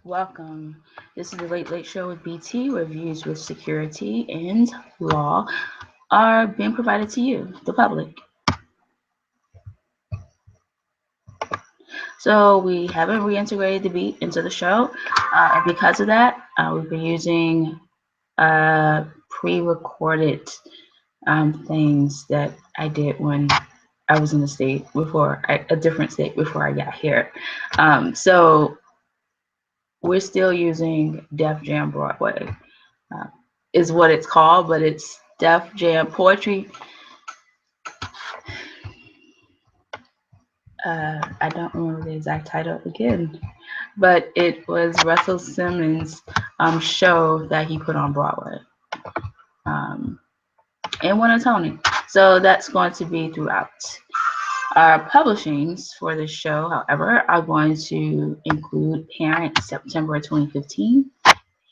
Welcome. This is the Late Late Show with BT, where views with security and law are being provided to you, the public. So we haven't reintegrated the beat into the show, and because of that, we've been using pre-recorded things that I did when I was in the state a different state before I got here. So we're still using Def Jam Broadway, uh, is what it's called, but it's Def Jam Poetry. I don't remember the exact title again, but it was Russell Simmons' show that he put on Broadway, um, and won a Tony. So that's going to be throughout. Our publishings for the show, however, are going to include Parents September 2015,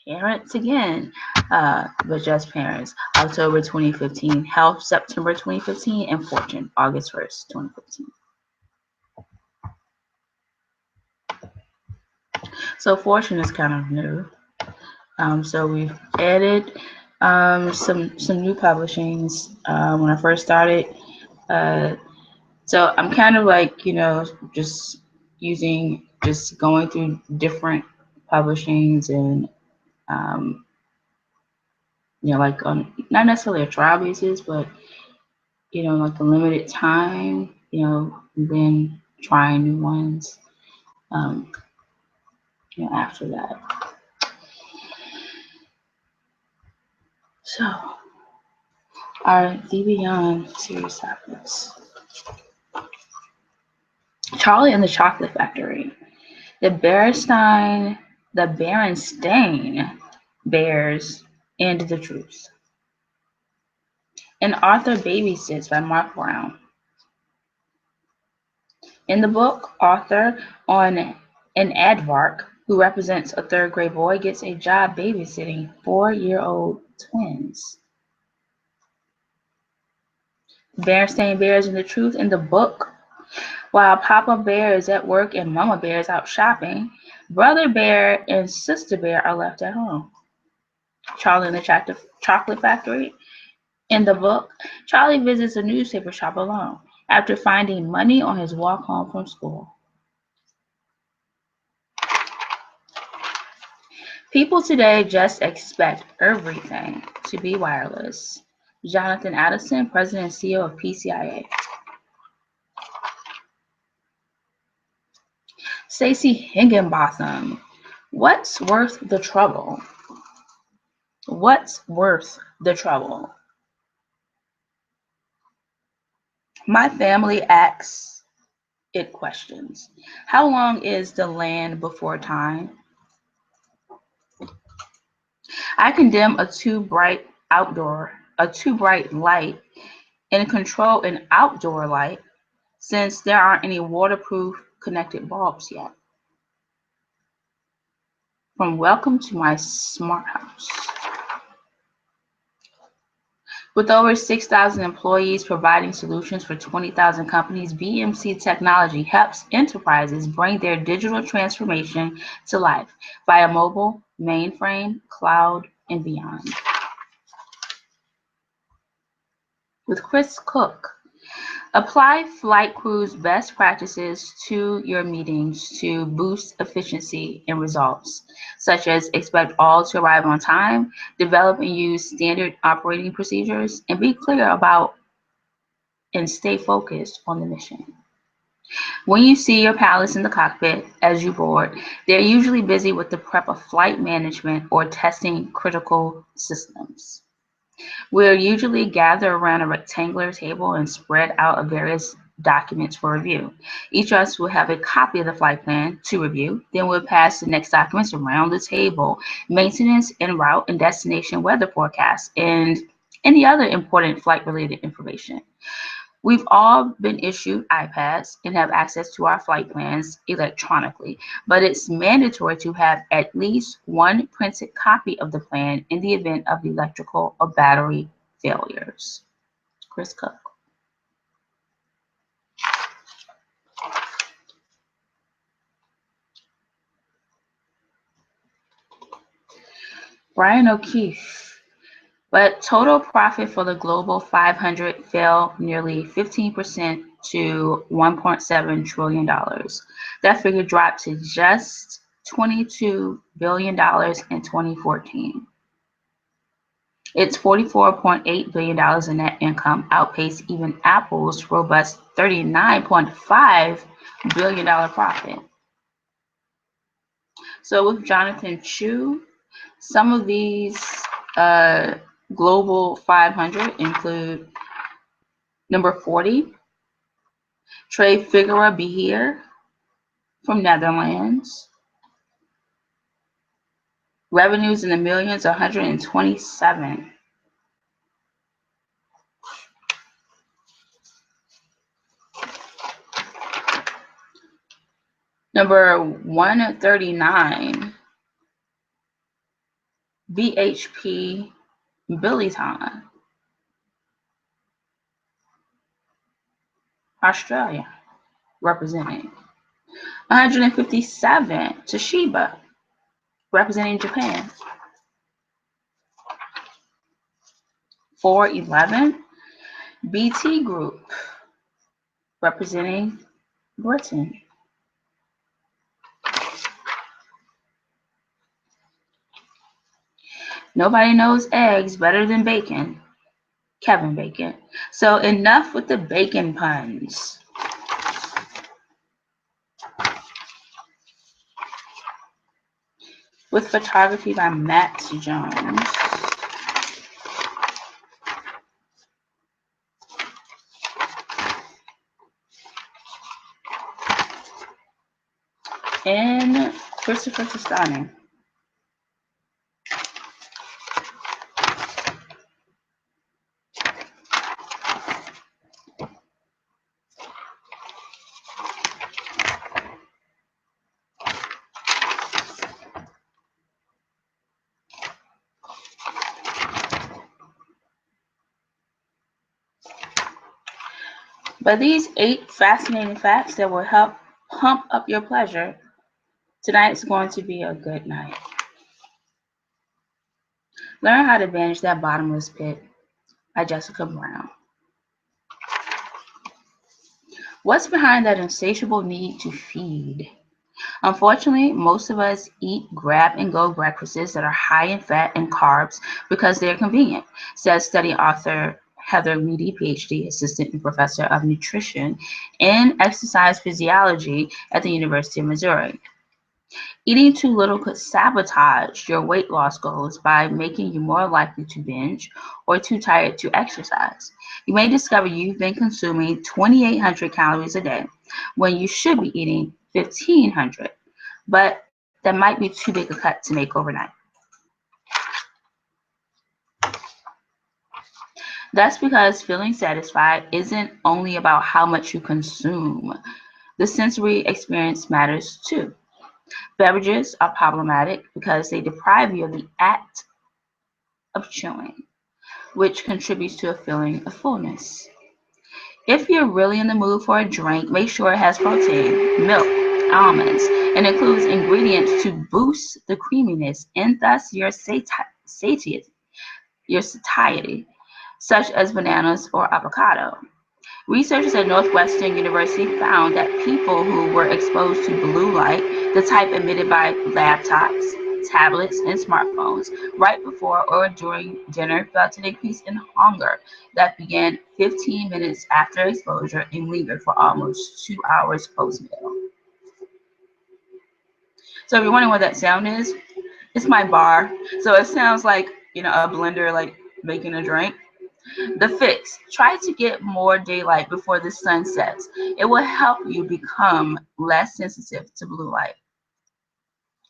Parents again, but just Parents October 2015, Health September 2015, and Fortune August 1st, 2015. So Fortune is kind of new. So we've added some new publishings when I first started. So I'm kind of like, just going through different publishings and, um, like on not necessarily a trial basis, but, like a limited time, and then trying new ones, um, after that. So our The Beyond series topics. Charlie and the Chocolate Factory. The Berenstain Bears and the Truth. And Arthur Babysits by Mark Brown. In the book, Arthur, on an aardvark who represents a third grade boy, gets a job babysitting 4-year-old twins. Berenstain Bears and the Truth. In the book, while Papa Bear is at work and Mama Bear is out shopping, Brother Bear and Sister Bear are left at home. Charlie and the Chocolate Factory. In the book, Charlie visits a newspaper shop alone after finding money on his walk home from school. People today just expect everything to be wireless. Jonathan Addison, President and CEO of PCIA. Stacey Higginbotham, what's worth the trouble? What's worth the trouble? My family asks it questions. How long is the land before time? I condemn a too bright light and control an outdoor light since there aren't any waterproof connected bulbs yet. From Welcome to My Smart House. With over 6,000 employees providing solutions for 20,000 companies, BMC Technology helps enterprises bring their digital transformation to life via mobile, mainframe, cloud, and beyond. With Chris Cook. Apply flight crew's best practices to your meetings to boost efficiency and results, such as expect all to arrive on time, develop and use standard operating procedures, and be clear about and stay focused on the mission. When you see your pilots in the cockpit as you board, they're usually busy with the prep of flight management or testing critical systems. We'll usually gather around a rectangular table and spread out various documents for review. Each of us will have a copy of the flight plan to review. Then we'll pass the next documents around the table: maintenance, en route and destination weather forecasts, and any other important flight-related information. We've all been issued iPads and have access to our flight plans electronically, but it's mandatory to have at least one printed copy of the plan in the event of electrical or battery failures. Chris Cook. Brian O'Keefe. But total profit for the Global 500 fell nearly 15% to $1.7 trillion. That figure dropped to just $22 billion in 2014. Its $44.8 billion in net income outpaced even Apple's robust $39.5 billion profit. So with Jonathan Chu, some of these Global 500 include number 40, Trey Figueroa Beheer from Netherlands. Revenues in the millions, 127. Number 139, BHP Billiton, Australia, representing. 157, Toshiba, representing Japan. 411, BT Group, representing Britain. Nobody knows eggs better than bacon. Kevin Bacon. So enough with the bacon puns. With photography by Matt Jones. And Christopher Castani. But these 8 fascinating facts that will help pump up your pleasure, tonight's going to be a good night. Learn How to Banish That Bottomless Pit by Jessica Brown. What's behind that insatiable need to feed? Unfortunately, most of us eat grab-and-go breakfasts that are high in fat and carbs because they're convenient, says study author Heather Reedy, PhD, assistant and professor of nutrition and exercise physiology at the University of Missouri. Eating too little could sabotage your weight loss goals by making you more likely to binge or too tired to exercise. You may discover you've been consuming 2,800 calories a day when you should be eating 1,500, but that might be too big a cut to make overnight. That's because feeling satisfied isn't only about how much you consume. The sensory experience matters too. Beverages are problematic because they deprive you of the act of chewing, which contributes to a feeling of fullness. If you're really in the mood for a drink, make sure it has protein, milk, almonds, and includes ingredients to boost the creaminess and thus your satiety, such as bananas or avocado. Researchers at Northwestern University found that people who were exposed to blue light, the type emitted by laptops, tablets, and smartphones, right before or during dinner felt an increase in hunger that began 15 minutes after exposure and lingered for almost 2 hours post-meal. So if you're wondering what that sound is, it's my bar. So it sounds like, a blender like making a drink. The fix: try to get more daylight before the sun sets. It will help you become less sensitive to blue light.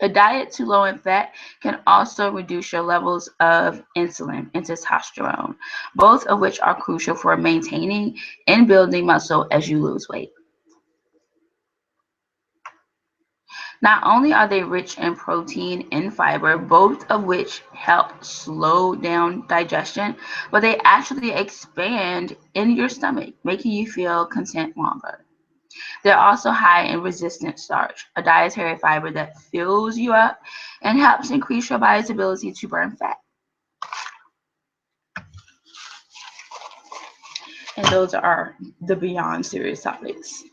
A diet too low in fat can also reduce your levels of insulin and testosterone, both of which are crucial for maintaining and building muscle as you lose weight. Not only are they rich in protein and fiber, both of which help slow down digestion, but they actually expand in your stomach, making you feel content longer. They're also high in resistant starch, a dietary fiber that fills you up and helps increase your body's ability to burn fat. And those are the beyond serious topics.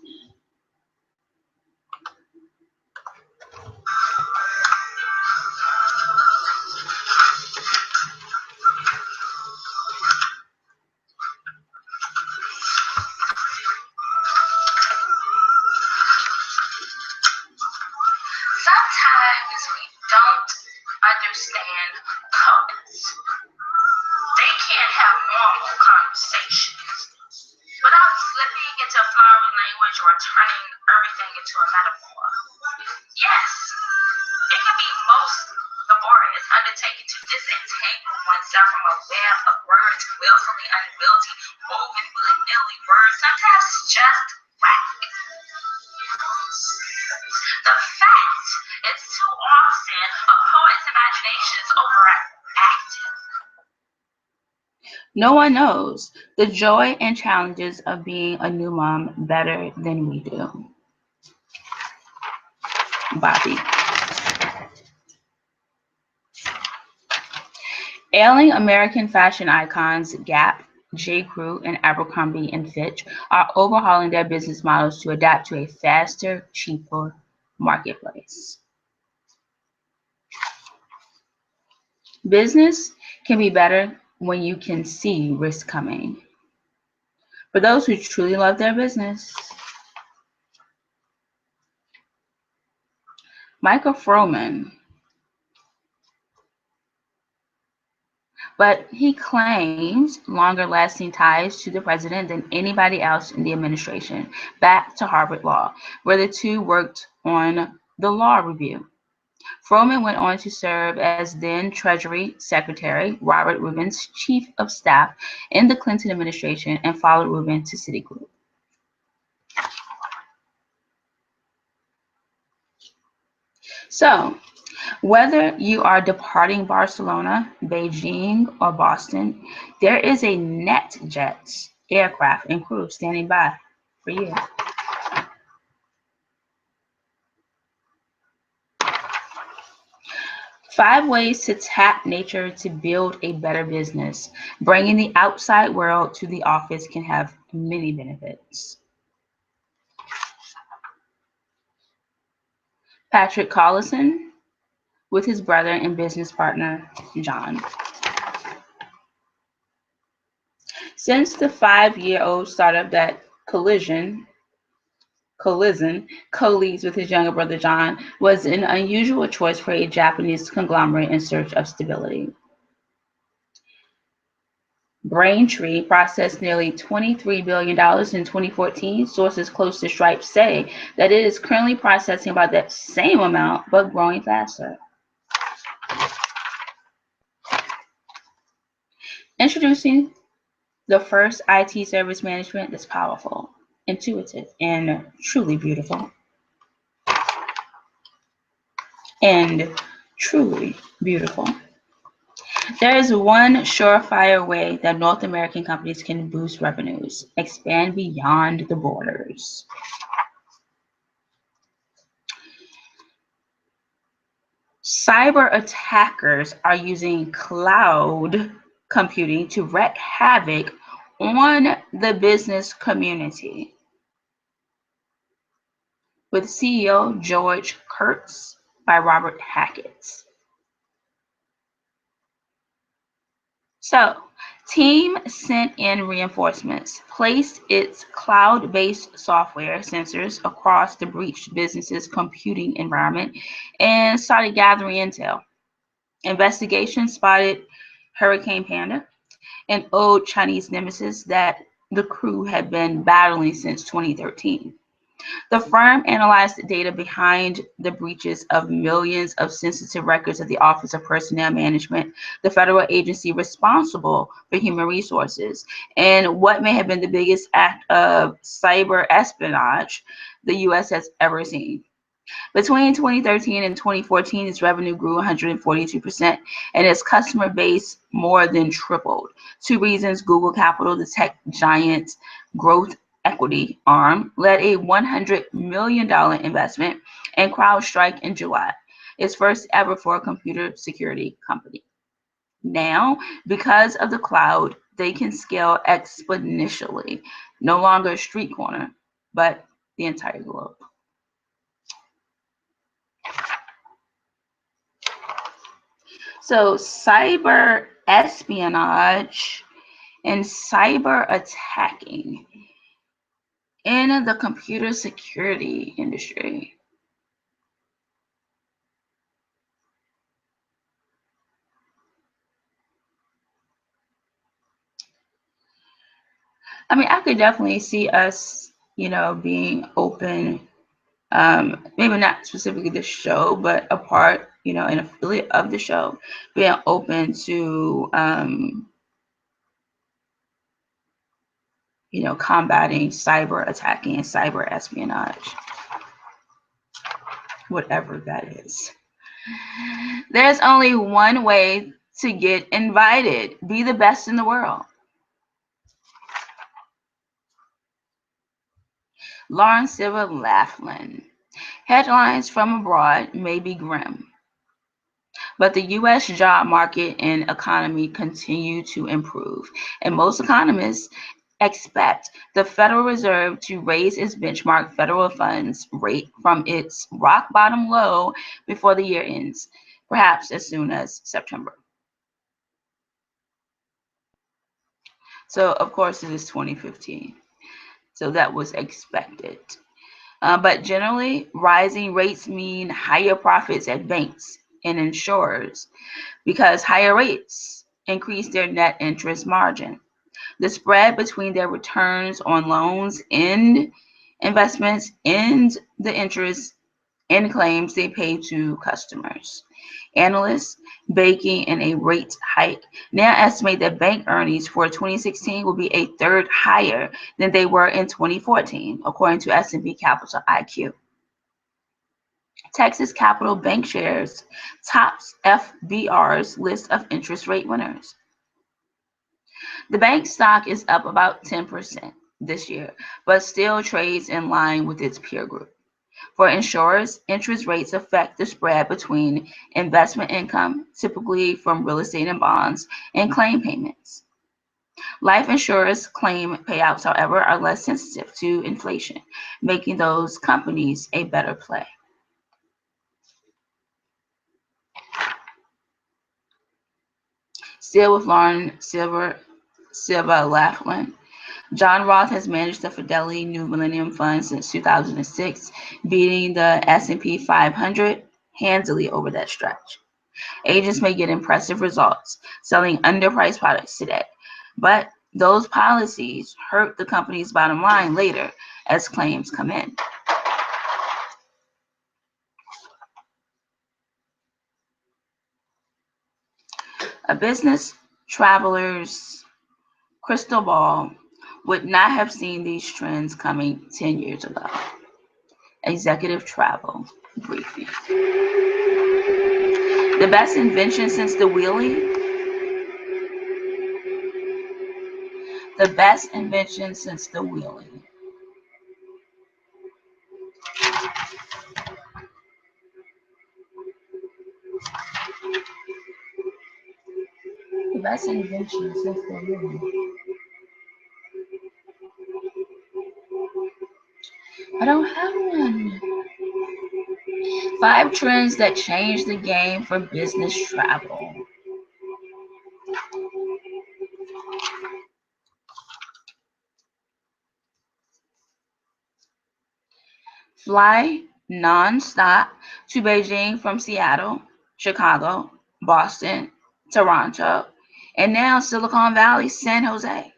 Sometimes we don't understand colors. They can't have normal conversations without slipping into flowery language or turning everything into a metaphor. Yes, it can be most laborious undertaking to disentangle oneself from a web of words, willfully unwieldy, woven willy-nilly words, sometimes just whack. The fact is too often a poet's imagination is overactive. No one knows the joy and challenges of being a new mom better than we do. Bobby. Ailing American fashion icons Gap, J. Crew, and Abercrombie & Fitch are overhauling their business models to adapt to a faster, cheaper marketplace. Business can be better when you can see risk coming. For those who truly love their business, Michael Froman, but he claims longer-lasting ties to the president than anybody else in the administration, back to Harvard Law, where the two worked on the law review. Froman went on to serve as then Treasury Secretary Robert Rubin's chief of staff in the Clinton administration and followed Rubin to Citigroup. So, whether you are departing Barcelona, Beijing, or Boston, there is a NetJets aircraft and crew standing by for you. Five ways to tap nature to build a better business. Bringing the outside world to the office can have many benefits. Patrick Collison with his brother and business partner, John. Since the 5-year-old startup that Collison co-leads with his younger brother John was an unusual choice for a Japanese conglomerate in search of stability. Braintree processed nearly $23 billion in 2014. Sources close to Stripe say that it is currently processing about that same amount, but growing faster. Introducing the first IT service management that's powerful, intuitive, and truly beautiful. And truly beautiful. There is one surefire way that North American companies can boost revenues: expand beyond the borders. Cyber attackers are using cloud computing to wreak havoc on the business community. With CEO George Kurtz by Robert Hackett. So, team sent in reinforcements, placed its cloud-based software sensors across the breached business's computing environment, and started gathering intel. Investigation spotted Hurricane Panda, an old Chinese nemesis that the crew had been battling since 2013. The firm analyzed the data behind the breaches of millions of sensitive records of the Office of Personnel Management, the federal agency responsible for human resources, and what may have been the biggest act of cyber espionage the U.S. has ever seen. Between 2013 and 2014, its revenue grew 142%, and its customer base more than tripled. Two reasons: Google Capital, the tech giant's growth equity arm led a $100 million investment in CrowdStrike in July, its first ever for a computer security company. Now, because of the cloud, they can scale exponentially, no longer a street corner, but the entire globe. So, cyber espionage and cyber attacking in the computer security industry. I mean, I could definitely see us, being open, maybe not specifically the show, but a part, an affiliate of the show, being open to, combating cyber attacking and cyber espionage, whatever that is. There's only one way to get invited. Be the best in the world. Lauren Silver Laughlin. Headlines from abroad may be grim, but the U.S. job market and economy continue to improve, and most economists expect the Federal Reserve to raise its benchmark federal funds rate from its rock bottom low before the year ends, perhaps as soon as September. So, of course, it is 2015. So that was expected. But generally, rising rates mean higher profits at banks and insurers because higher rates increase their net interest margin. The spread between their returns on loans and investments and the interest and claims they pay to customers. Analysts baking in a rate hike now estimate that bank earnings for 2016 will be a third higher than they were in 2014, according to S&P Capital IQ. Texas Capital Bank shares tops FBR's list of interest rate winners. The bank stock is up about 10% this year, but still trades in line with its peer group. For insurers, interest rates affect the spread between investment income, typically from real estate and bonds, and claim payments. Life insurers' claim payouts, however, are less sensitive to inflation, making those companies a better play. Still with Lauren Silver Laughlin, John Roth has managed the Fidelity New Millennium Fund since 2006, beating the S&P 500 handily over that stretch. Agents may get impressive results selling underpriced products today, but those policies hurt the company's bottom line later as claims come in. A business traveler's crystal ball would not have seen these trends coming 10 years ago. Executive travel briefing. The best invention since the wheelie. The best invention since the wheelie. The best invention since the wheelie. I don't have one. 5 trends that change the game for business travel. Fly nonstop to Beijing from Seattle, Chicago, Boston, Toronto, and now Silicon Valley, San Jose.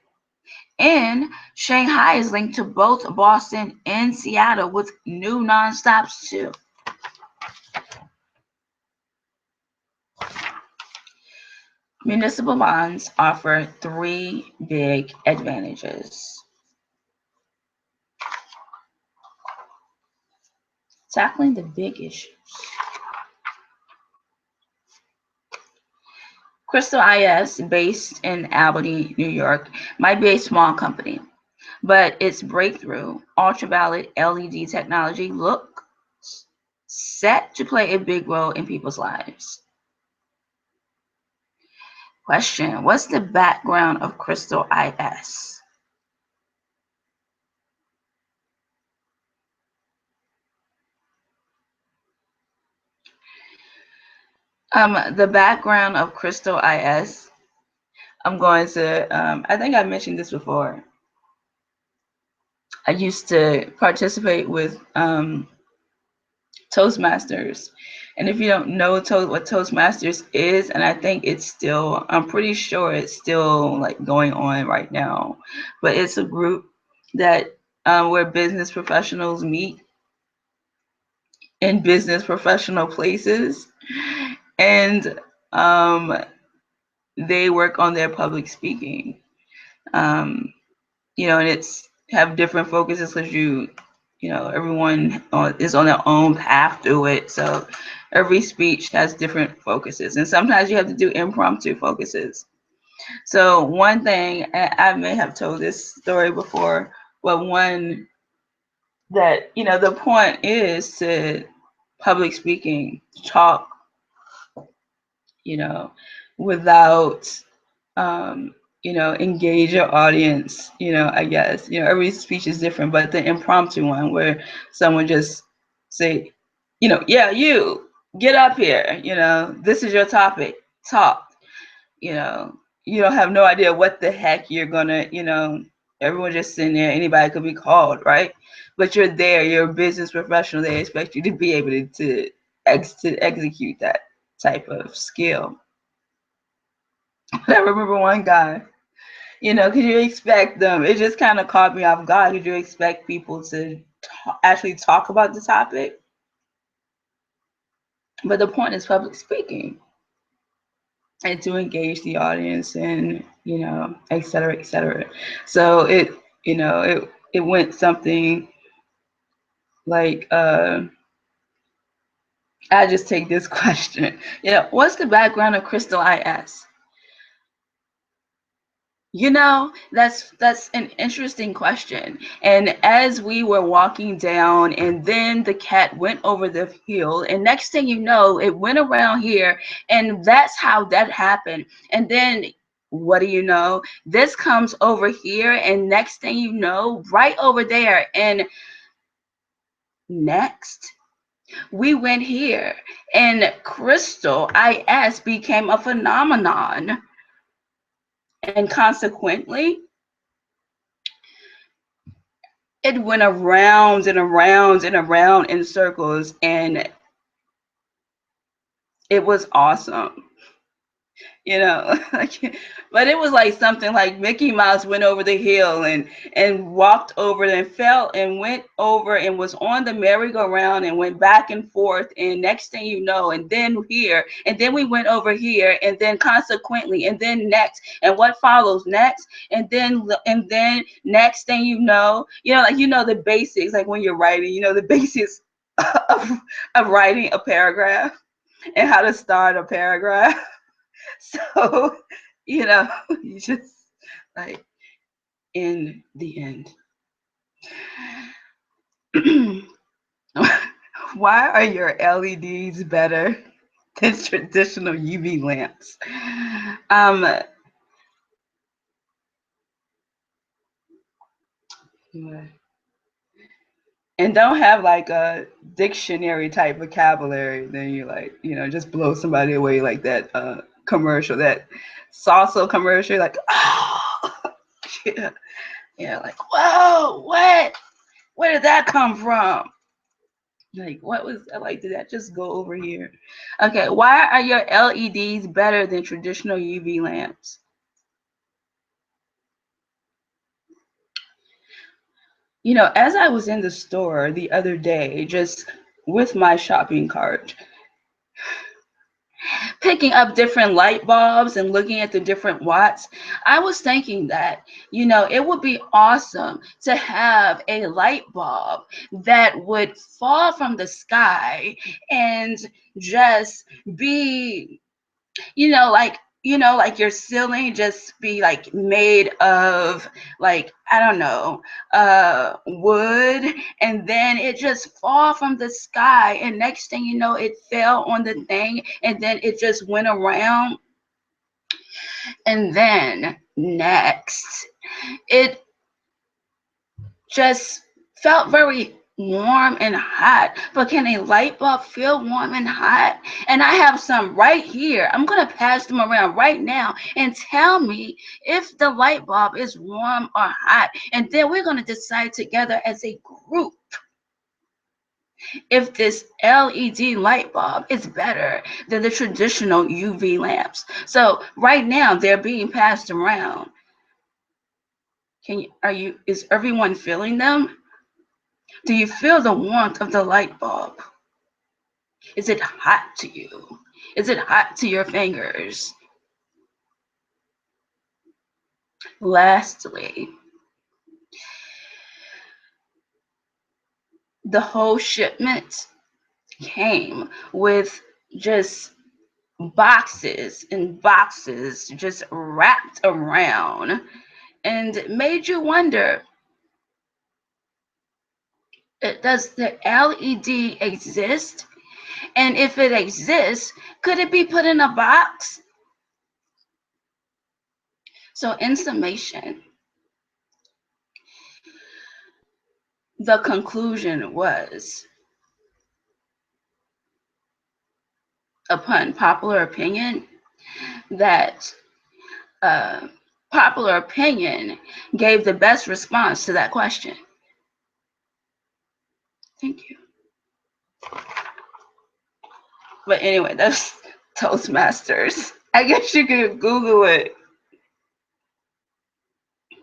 And Shanghai is linked to both Boston and Seattle with new nonstops too. Municipal bonds offer 3 big advantages. Tackling the big issues. Crystal IS, based in Albany, New York, might be a small company, but its breakthrough, ultraviolet LED technology, looks set to play a big role in people's lives. Question: what's the background of Crystal IS? The background of Crystal IS, I'm going to, I think I mentioned this before. I used to participate with Toastmasters. And if you don't know what Toastmasters is, and I think it's still, I'm pretty sure it's still like going on right now, but it's a group that where business professionals meet in business professional places, and they work on their public speaking. Um, and it's have different focuses because everyone is on their own path to it. So every speech has different focuses, and sometimes you have to do impromptu focuses. So one thing, I may have told this story before, but one that, the point is to public speaking, talk, without engage your audience, I guess. Every speech is different, but the impromptu one where someone just say, yeah, you get up here, this is your topic, talk, you don't have no idea what the heck you're gonna, everyone just sitting there, anybody could be called, right? But you're there, you're a business professional, they expect you to be able to execute that type of skill. I remember one guy, could you expect them? It just kind of caught me off guard. Could you expect people to actually talk about the topic? But the point is public speaking and to engage the audience and, et cetera, et cetera. So it went something like, I just take this question. What's the background of Crystal IS? That's an interesting question. And as we were walking down, and then the cat went over the hill, and next thing you know, it went around here, and that's how that happened. And then what do you know? This comes over here, and next thing you know, right over there, and next we went here, and Crystal IS became a phenomenon, and consequently it went around and around and around in circles, and it was awesome. But it was like something like Mickey Mouse went over the hill and walked over and fell and went over and was on the merry-go-round and went back and forth, and next thing you know, and then here, and then we went over here, and then consequently, and then next, and what follows next, and then next thing the basics, like when you're writing, the basics of writing a paragraph and how to start a paragraph. So, you just like, in the end. Why are your LEDs better than traditional UV lamps? And don't have like a dictionary type vocabulary, then you like, just blow somebody away like that commercial, that salsa commercial, like, oh, yeah, like, whoa, what? Where did that come from? Like, what was like? Did that just go over here? Okay, why are your LEDs better than traditional UV lamps? As I was in the store the other day, just with my shopping cart, picking up different light bulbs and looking at the different watts, I was thinking that, it would be awesome to have a light bulb that would fall from the sky and just be, like like your ceiling just be like made of, like, I don't know, wood, and then it just fall from the sky, and next thing you know, it fell on the thing, and then it just went around, and then next it just felt very warm and hot. But can a light bulb feel warm and hot? And I have some right here. I'm going to pass them around right now and tell me if the light bulb is warm or hot. And then we're going to decide together as a group if this LED light bulb is better than the traditional UV lamps. So right now they're being passed around. Is everyone feeling them? Do you feel the warmth of the light bulb? Is it hot to you? Is it hot to your fingers? Lastly, the whole shipment came with just boxes and boxes just wrapped around, and made you wonder, does the LED exist? And if it exists, could it be put in a box? So in summation, the conclusion was, upon popular opinion, that popular opinion gave the best response to that question. Thank you. But anyway, that's Toastmasters. I guess you could Google it.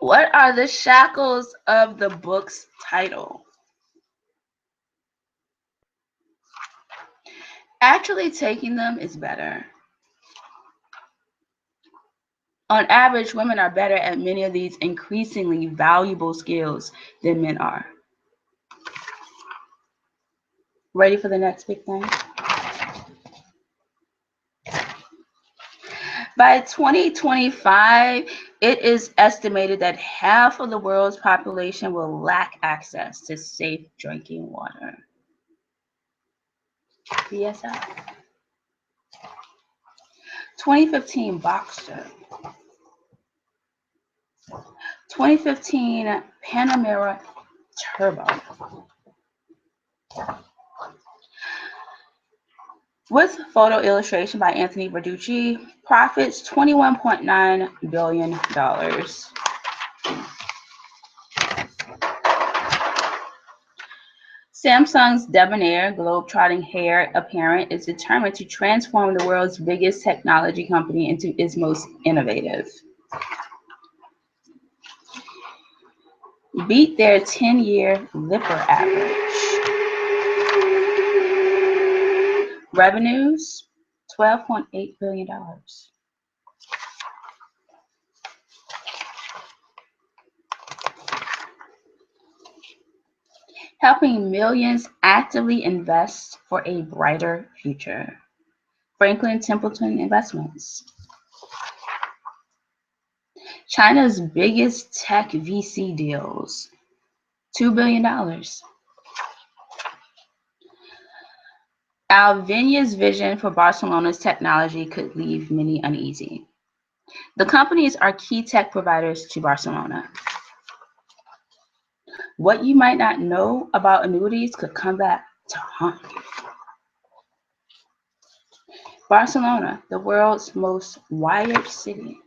What are the shackles of the book's title? Actually taking them is better. On average, women are better at many of these increasingly valuable skills than men are. Ready for the next big thing? By 2025, it is estimated that half of the world's population will lack access to safe drinking water. BSI. 2015 Boxer. 2015 Panamera Turbo. With photo illustration by Anthony Verducci, profits $21.9 billion. Samsung's debonair, globe-trotting heir apparent is determined to transform the world's biggest technology company into its most innovative. Beat their 10-year Lipper average. Revenues, $12.8 billion. Helping millions actively invest for a brighter future. Franklin Templeton Investments. China's biggest tech VC deals, $2 billion. Alvinia's vision for Barcelona's technology could leave many uneasy. The companies are key tech providers to Barcelona. What you might not know about annuities could come back to haunt you. Barcelona, the world's most wired city.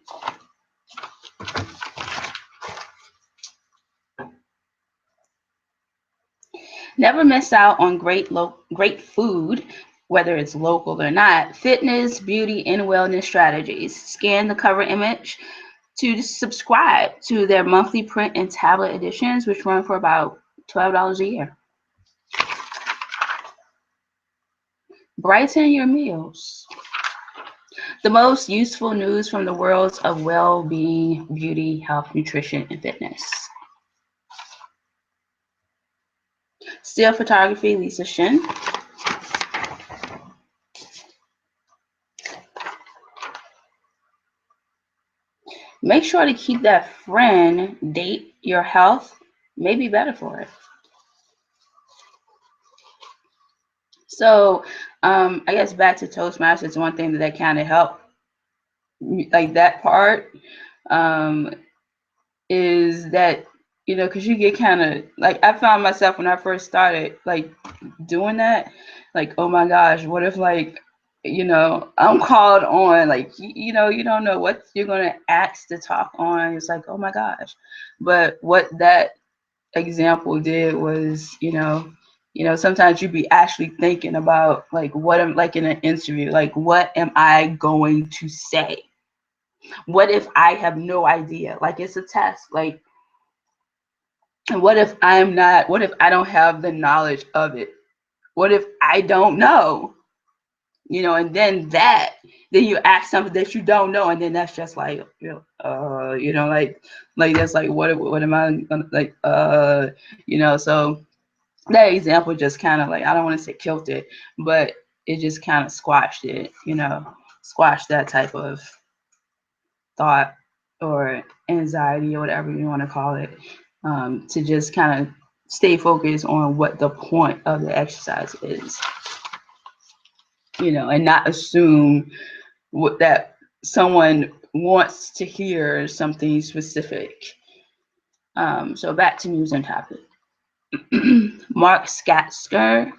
Never miss out on great food, whether it's local or not. Fitness, beauty, and wellness strategies. Scan the cover image to subscribe to their monthly print and tablet editions, which run for about $12 a year. Brighten your meals. The most useful news from the worlds of well-being, beauty, health, nutrition, and fitness. Still photography, Lisa Shin. make sure to keep that friend date. Your health may be better for it. So I guess back to Toastmasters, one thing that kind of helped, like that part, um, is that, you know, because you get kind of like, I found myself when I first started like doing that, like, oh my gosh, what if, like, you know, I'm called on, like, you know, you don't know what you're going to ask to talk on. It's like, oh my gosh. But what that example did was, you know, sometimes you'd be actually thinking about, like, what am, like in an interview, like, what am I going to say? What if I have no idea? Like, it's a test. Like, what if I'm not, what if I don't have the knowledge of it? What if I don't know? You know, and then then you ask something that you don't know, and then that's just like, you know, like that's like, what am I gonna, like, you know, so that example just kind of, like, I don't want to say killed it, but it just kind of squashed it, you know, squashed that type of thought or anxiety or whatever you want to call it, to just kind of stay focused on what the point of the exercise is, you know, and not assume that someone wants to hear something specific. So back to news and topic. Mark Scatsker,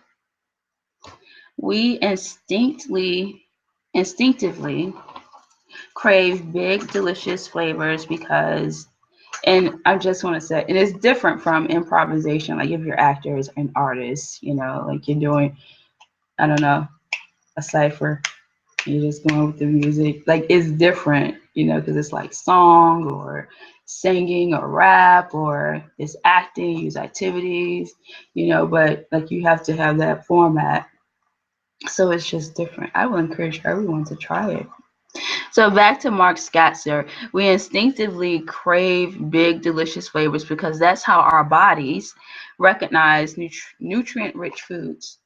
we instinctively crave big, delicious flavors because, and I just want to say, and it's different from improvisation. Like, if you're actors and artists, you know, like you're doing, I don't know, a cipher, you're just going with the music. Like, it's different, you know, because it's like song or singing or rap, or it's acting, use activities, you know, but like you have to have that format. So it's just different. I will encourage everyone to try it. So back to Mark Scatzer, we instinctively crave big, delicious flavors because that's how our bodies recognize nutrient-rich foods.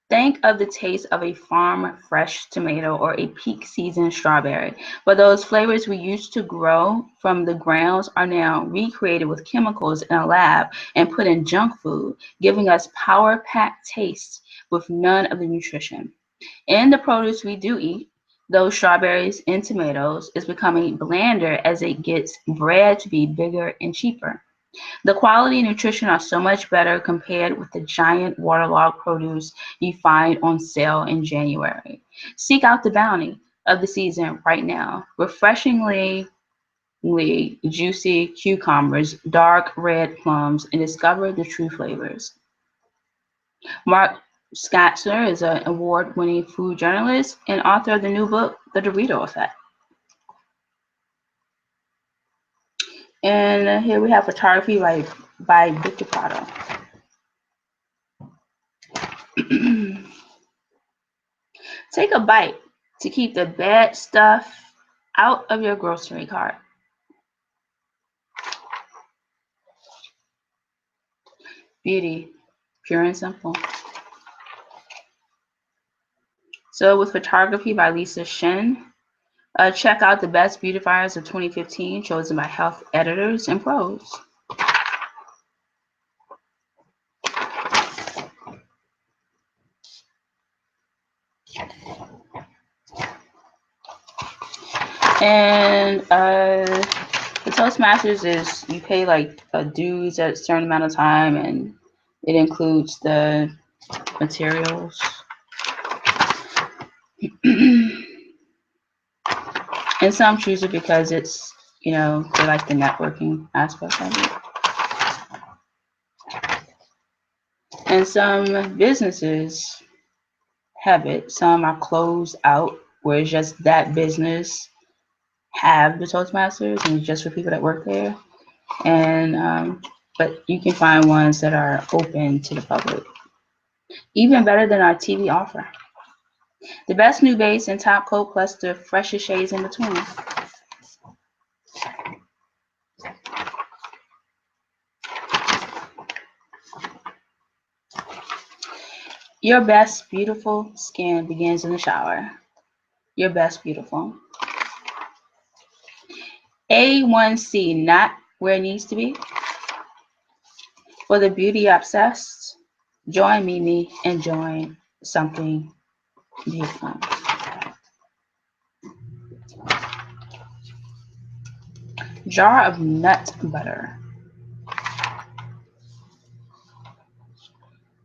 Think of the taste of a farm fresh tomato or a peak season strawberry. But those flavors we used to grow from the grounds are now recreated with chemicals in a lab and put in junk food, giving us power-packed tastes with none of the nutrition. And the produce we do eat, those strawberries and tomatoes, is becoming blander as it gets bred to be bigger and cheaper. The quality and nutrition are so much better compared with the giant waterlogged produce you find on sale in January. Seek out the bounty of the season right now. Refreshingly juicy cucumbers, dark red plums, and discover the true flavors. Mark Scatzer is an award-winning food journalist and author of the new book, The Dorito Effect. And here we have photography by Victor Prado. Take a bite to keep the bad stuff out of your grocery cart. Beauty, pure and simple. So with photography by Lisa Shin, check out the best beautifiers of 2015 chosen by health editors and pros. And the Toastmasters is, you pay like dues at a certain amount of time, and it includes the materials. And some choose it because it's, you know, they like the networking aspect of it. And some businesses have it. Some are closed out, where it's just that business have the Toastmasters and it's just for people that work there. And but you can find ones that are open to the public. Even better than our TV offer. The best new base and top coat plus the freshest shades in between. Your best beautiful skin begins in the shower. Your best beautiful. A1C not where it needs to be. For the beauty obsessed, join Mimi and join something beautiful. Jar of nut butter.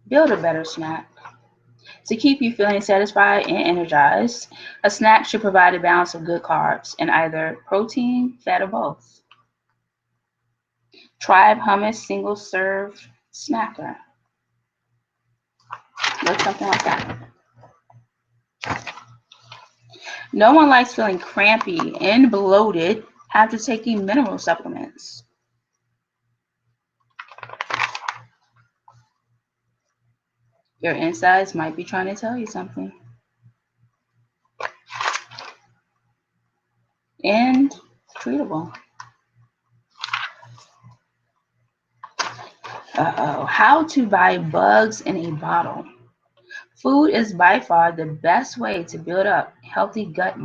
Build a better snack. To keep you feeling satisfied and energized, a snack should provide a balance of good carbs and either protein, fat, or both. Tribe hummus single serve snacker. Look something like that. No one likes feeling crampy and bloated after taking mineral supplements. Your insides might be trying to tell you something. And treatable. How to buy bugs in a bottle. Food is by far the best way to build up healthy gut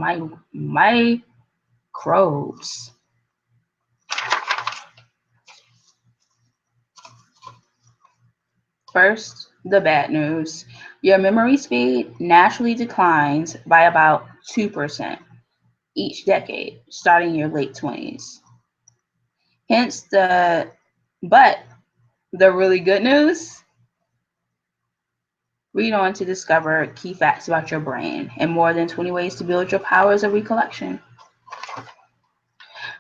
microbes. First, the bad news. Your memory speed naturally declines by about 2% each decade, starting in your late 20s. But the really good news, read on to discover key facts about your brain and more than 20 ways to build your powers of recollection.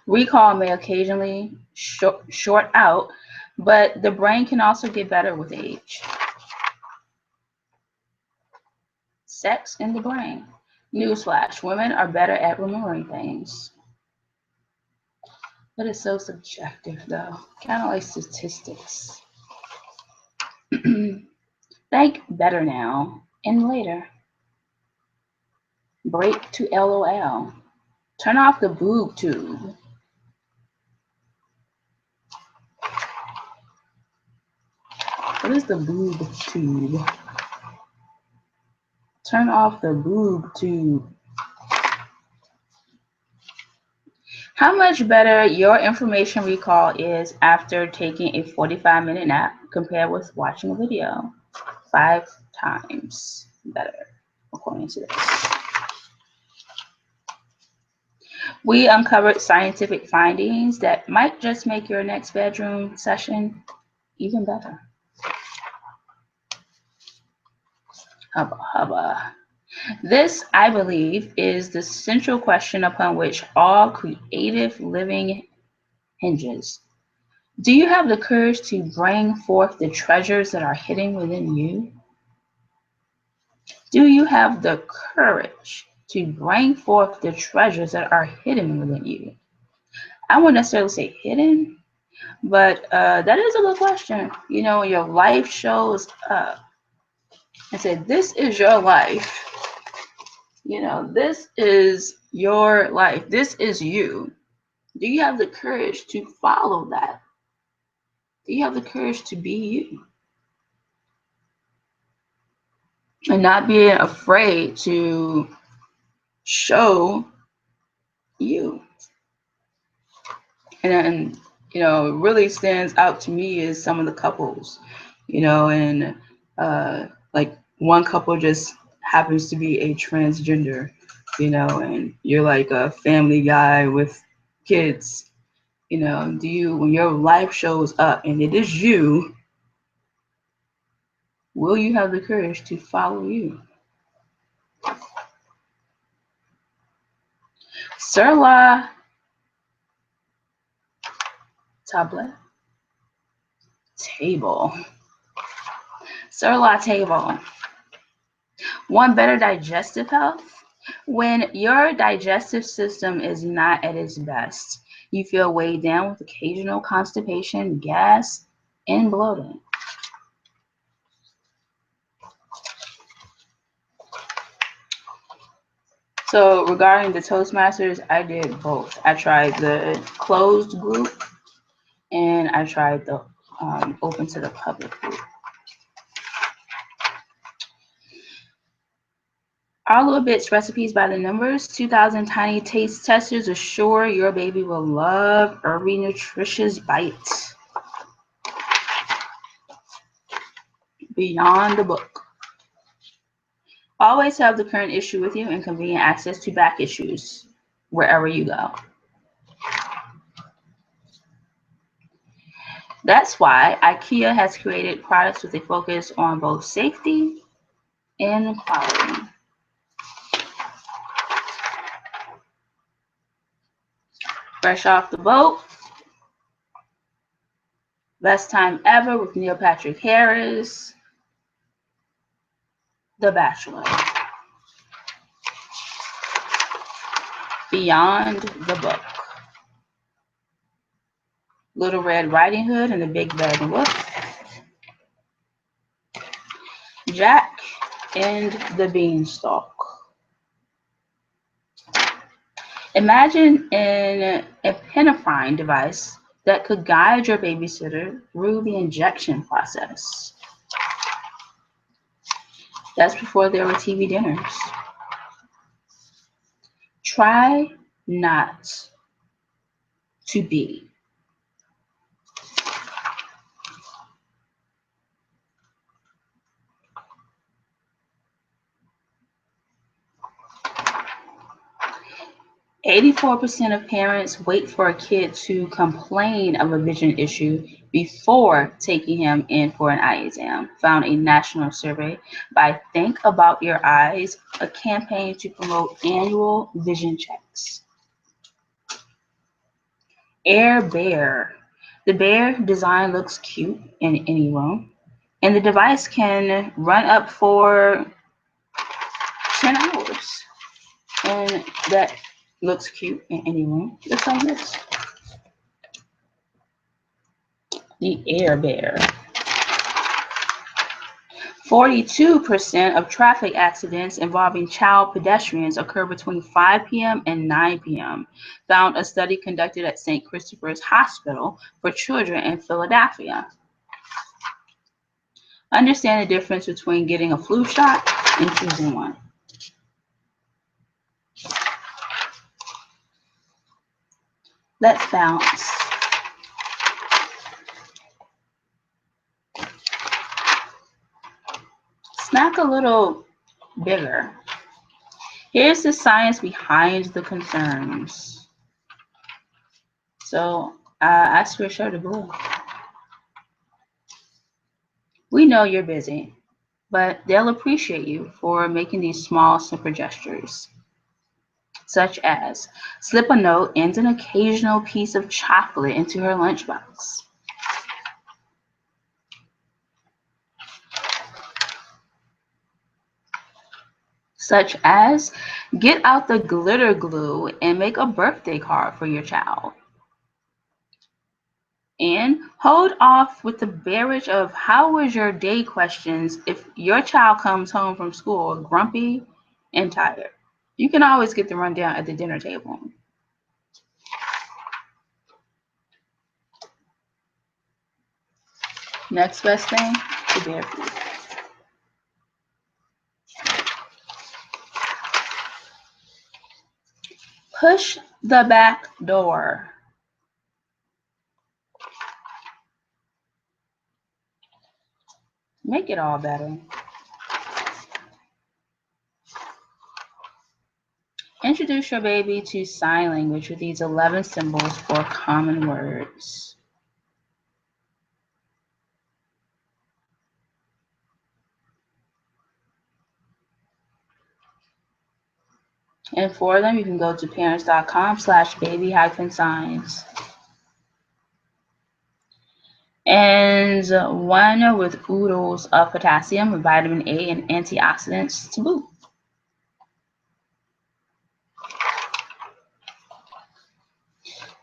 Recall may occasionally short out, but the brain can also get better with age. Sex in the brain. Newsflash, women are better at remembering things. But it's so subjective though, kind of like statistics. Think better now and later. Break to LOL. Turn off the boob tube. What is the boob tube? Turn off the boob tube. How much better your information recall is after taking a 45-minute nap compared with watching a video? 5 times better, according to this. We uncovered scientific findings that might just make your next bedroom session even better. Hubba hubba. This, I believe, is the central question upon which all creative living hinges. Do you have the courage to bring forth the treasures that are hidden within you? Do you have the courage to bring forth the treasures that are hidden within you? I wouldn't necessarily say hidden, but that is a good question. You know, your life shows up and say, this is your life. You know, this is your life. This is you. Do you have the courage to follow that? Do you have the courage to be you? And not being afraid to show you. And you know, it really stands out to me is some of the couples, you know, and like one couple just happens to be a transgender, you know, and you're like a family guy with kids, you know. Do you, when your life shows up and it is you, will you have the courage to follow you? Sur la table. Sur la table. Want better digestive health? When your digestive system is not at its best, you feel weighed down with occasional constipation, gas, and bloating. So regarding the Toastmasters, I did both. I tried the closed group and I tried the open to the public group. Our Little Bits recipes by the numbers. 2,000 tiny taste testers assure your baby will love every nutritious bite. Beyond the book. Always have the current issue with you and convenient access to back issues wherever you go. That's why IKEA has created products with a focus on both safety and quality. Fresh off the boat, Best Time Ever with Neil Patrick Harris, The Bachelor. Beyond the book. Little Red Riding Hood and the Big Bad Wolf. Jack and the Beanstalk. Imagine an epinephrine device that could guide your babysitter through the injection process. That's before there were TV dinners. Try not to be. "84% of parents wait for a kid to complain of a vision issue before taking him in for an eye exam," found a national survey by Think About Your Eyes, a campaign to promote annual vision checks. Air Bear. The bear design looks cute in any room, and the device can run up for 10 hours. And that looks cute in any room. Looks like this. The Air Bear. 42% of traffic accidents involving child pedestrians occur between 5 p.m. and 9 p.m., found a study conducted at St. Christopher's Hospital for Children in Philadelphia. Understand the difference between getting a flu shot and choosing one. Let's bounce. Snack a little bigger. Here's the science behind the concerns. So ask your show to blue. We know you're busy, but they'll appreciate you for making these small, simple gestures, such as slip a note and an occasional piece of chocolate into her lunchbox. Such as get out the glitter glue and make a birthday card for your child. And hold off with the barrage of "how was your day" questions if your child comes home from school grumpy and tired. You can always get the rundown at the dinner table. Next best thing, the bear food. Push the back door. Make it all better. Introduce your baby to sign language with these 11 symbols for common words. And for them, you can go to parents.com/baby-signs. And one with oodles of potassium, vitamin A, and antioxidants to boot.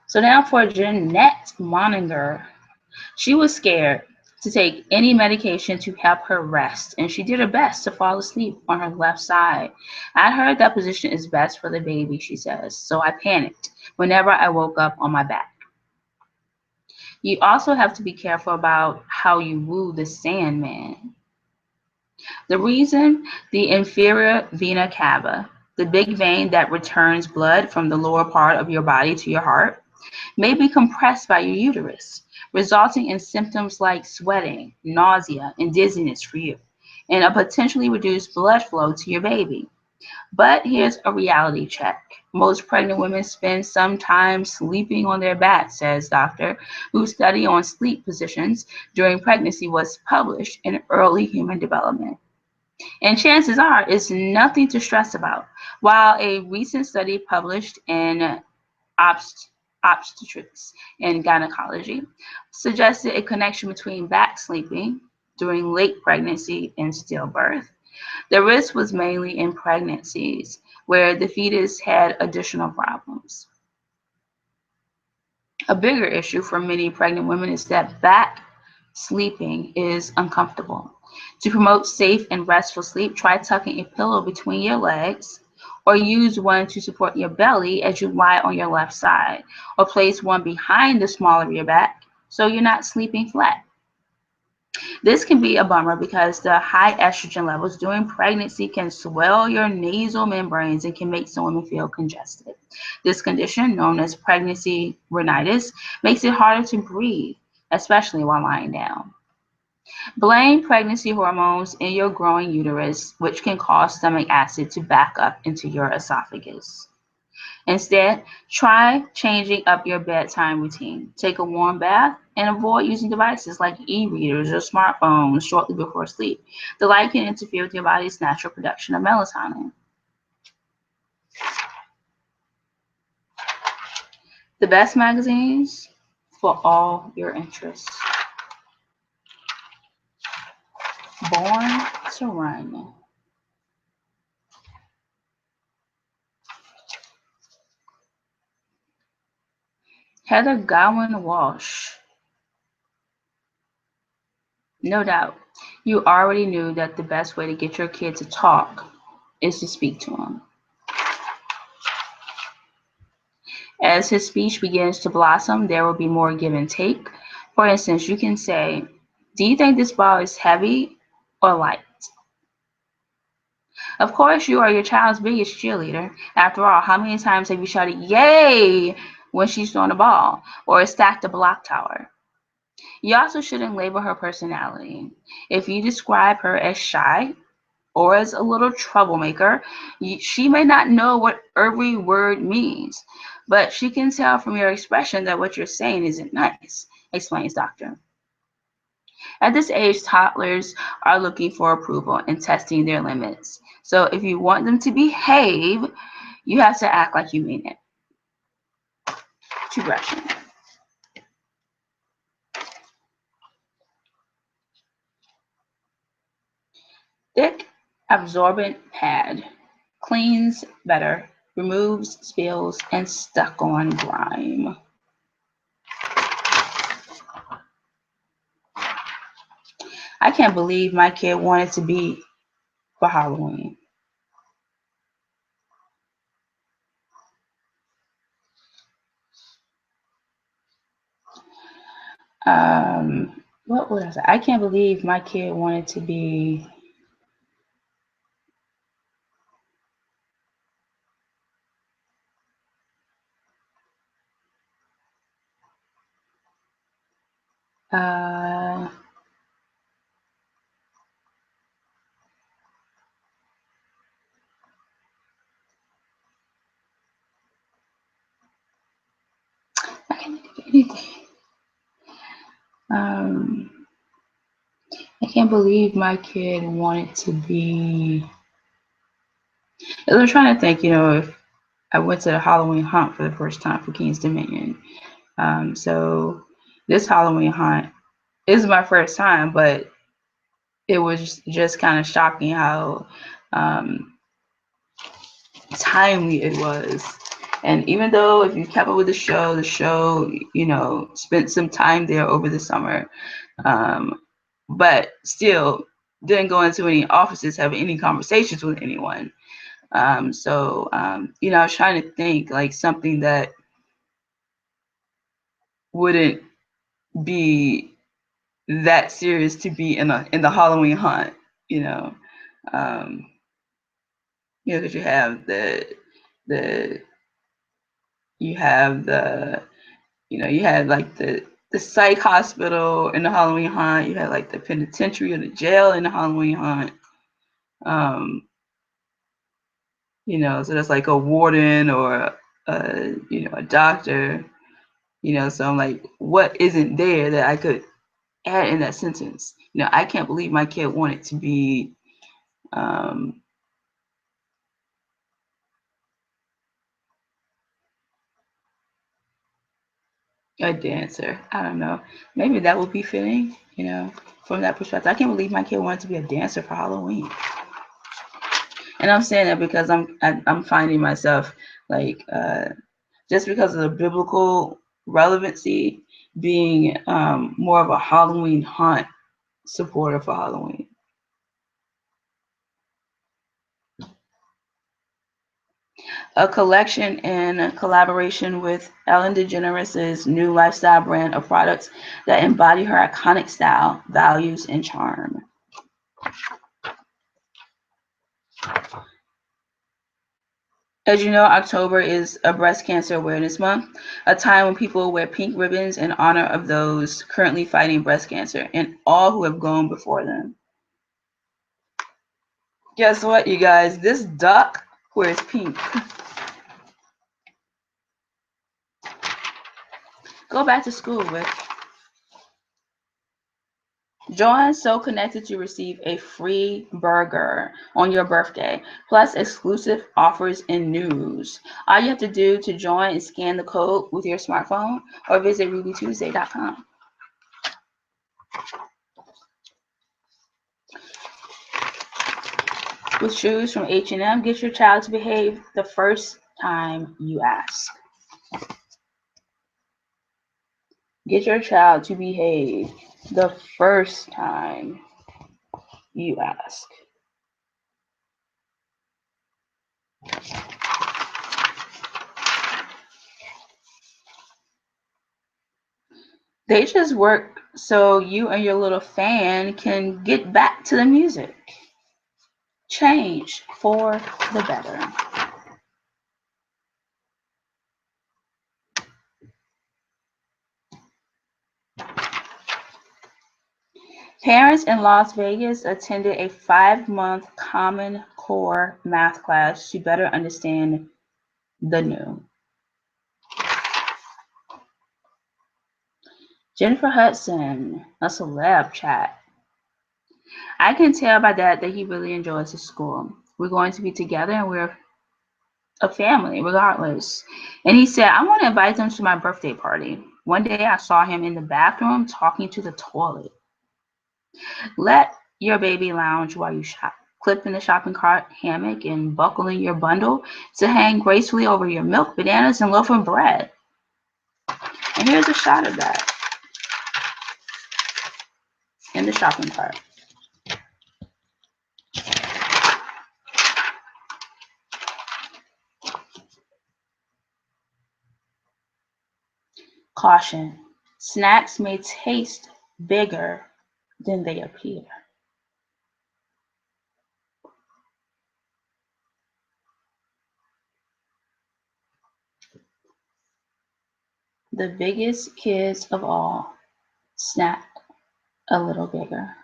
So now for Jeanette Moninger. She was scared to take any medication to help her rest, and she did her best to fall asleep on her left side. "I heard that position is best for the baby," she says, "so I panicked whenever I woke up on my back." You also have to be careful about how you woo the Sandman. The reason, the inferior vena cava, the big vein that returns blood from the lower part of your body to your heart, may be compressed by your uterus, resulting in symptoms like sweating, nausea, and dizziness for you, and a potentially reduced blood flow to your baby. But here's a reality check. Most pregnant women spend some time sleeping on their backs, says doctor, whose study on sleep positions during pregnancy was published in Early Human Development. And chances are it's nothing to stress about. While a recent study published in obst- obstetrics and gynecology suggested a connection between back sleeping during late pregnancy and stillbirth, the risk was mainly in pregnancies where the fetus had additional problems. A bigger issue for many pregnant women is that back sleeping is uncomfortable. To promote safe and restful sleep, try tucking a pillow between your legs or use one to support your belly as you lie on your left side, or place one behind the small of your back so you're not sleeping flat. This can be a bummer because the high estrogen levels during pregnancy can swell your nasal membranes and can make some women feel congested. This condition, known as pregnancy rhinitis, makes it harder to breathe, especially while lying down. Blame pregnancy hormones in your growing uterus, which can cause stomach acid to back up into your esophagus. Instead, try changing up your bedtime routine. Take a warm bath and avoid using devices like e-readers or smartphones shortly before sleep. The light can interfere with your body's natural production of melatonin. The best magazines for all your interests. Born to Run. Heather Gowan Walsh. No doubt, you already knew that the best way to get your kid to talk is to speak to him. As his speech begins to blossom, there will be more give and take. For instance, you can say, "Do you think this ball is heavy or light?" Of course, you are your child's biggest cheerleader. After all, how many times have you shouted, "Yay!" when she's thrown a ball or stacked a block tower? You also shouldn't label her personality. If you describe her as shy or as a little troublemaker, she may not know what every word means, but she can tell from your expression that what you're saying isn't nice, explains doctor. At this age, toddlers are looking for approval and testing their limits. So if you want them to behave, you have to act like you mean it. Toothbrushing. Thick, absorbent pad. Cleans better, removes spills and stuck on grime. I can't believe my kid wanted to be for Halloween. What would I say? I can't believe my kid wanted to be. Uh, I can't think of anything. Um, I can't believe my kid wanted to be. I was trying to think, if I went to the Halloween hunt for the first time for King's Dominion. So this Halloween hunt is my first time, but it was just kind of shocking how um, timely it was. And even though if you kept up with the show, spent some time there over the summer, but still didn't go into any offices, have any conversations with anyone. I was trying to think like something that wouldn't be that serious to be in the Halloween hunt. you know, because you have the you have the you had like the psych hospital in the Halloween Haunt. You had like the penitentiary or the jail in the Halloween Haunt. So that's like a warden or a doctor. So I'm like, what isn't there that I could add in that sentence? I can't believe my kid wanted to be a dancer. I don't know. Maybe that would be fitting, from that perspective. I can't believe my kid wanted to be a dancer for Halloween. And I'm saying that because I'm finding myself like just because of the biblical relevancy, being more of a Halloween Haunt supporter for Halloween. A collection in collaboration with Ellen DeGeneres' new lifestyle brand of products that embody her iconic style, values, and charm. As you know, October is a breast cancer awareness month, a time when people wear pink ribbons in honor of those currently fighting breast cancer and all who have gone before them. Guess what, you guys? This duck wears pink. Go back to school with. Join So Connected to receive a free burger on your birthday, plus exclusive offers and news. All you have to do to join is scan the code with your smartphone or visit rubytuesday.com. With shoes from H&M, get your child to behave the first time you ask. Get your child to behave the first time you ask. They just work so you and your little fan can get back to the music. Change for the better. Parents in Las Vegas attended a 5-month Common Core math class to better understand the new. Jennifer Hudson, a celeb chat. I can tell by that he really enjoys his school. We're going to be together and we're a family regardless. And he said, I want to invite them to my birthday party. One day I saw him in the bathroom talking to the toilet. Let your baby lounge while you shop. Clip in the shopping cart hammock and buckle in your bundle to hang gracefully over your milk, bananas, and loaf of bread. And here's a shot of that in the shopping cart. Caution, snacks may taste bigger than they appear. The biggest kids of all snack a little bigger.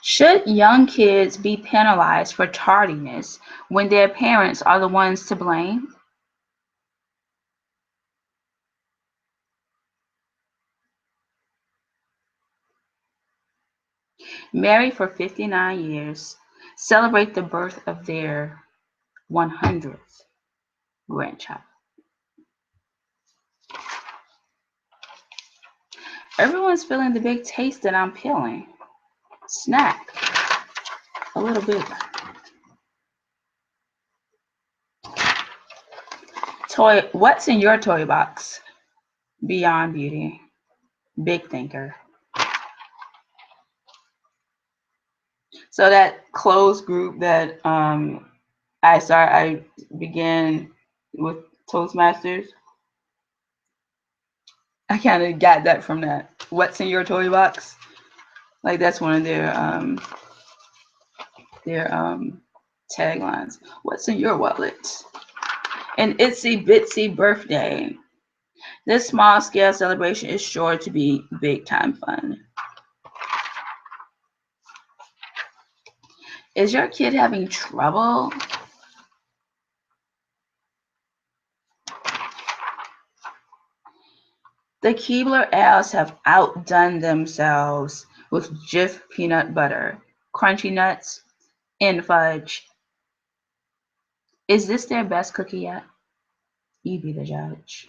Should young kids be penalized for tardiness when their parents are the ones to blame? Married for 59 years, celebrate the birth of their 100th grandchild. Everyone's feeling the big taste that I'm peeling. Snack a little bigger. Toy, what's in your toy box? Beyond Beauty, big thinker. So that closed group that I began with Toastmasters, I kind of got that from that. What's in your toy box? Like that's one of their taglines. What's in your wallet? An itsy bitsy birthday. This small scale celebration is sure to be big time fun. Is your kid having trouble? The Keebler Owls have outdone themselves with Jif peanut butter, crunchy nuts, and fudge. Is this their best cookie yet? You be the judge.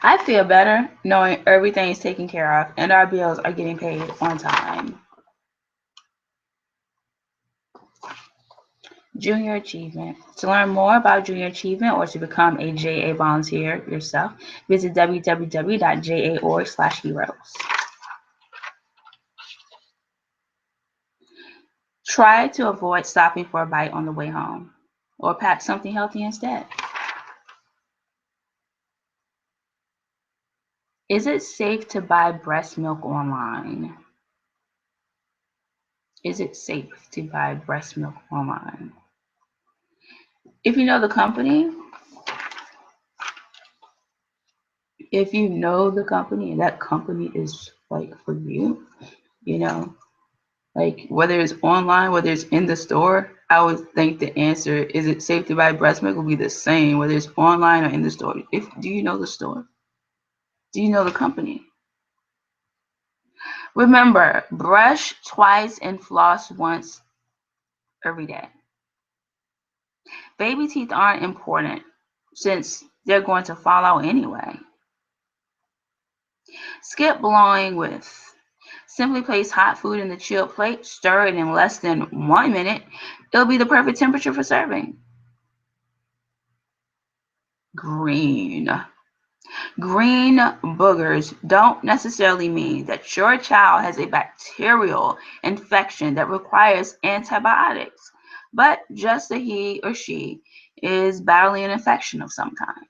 I feel better knowing everything is taken care of and our bills are getting paid on time. Junior Achievement. To learn more about Junior Achievement or to become a JA volunteer yourself, visit www.ja.org/heroes. Try to avoid stopping for a bite on the way home or pack something healthy instead. Is it safe to buy breast milk online? Is it safe to buy breast milk online? If you know the company, and that company is like for you, you know, like whether it's online, whether it's in the store, I would think the answer, is it safe to buy breast milk, will be the same, whether it's online or in the store. Do you know the store? Do you know the company? Remember, brush twice and floss once every day. Baby teeth aren't important since they're going to fall out anyway. Skip blowing with. Simply place hot food in the chilled plate, stir it in less than 1 minute. It'll be the perfect temperature for serving. Green. Green boogers don't necessarily mean that your child has a bacterial infection that requires antibiotics, but just that he or she is battling an infection of some kind.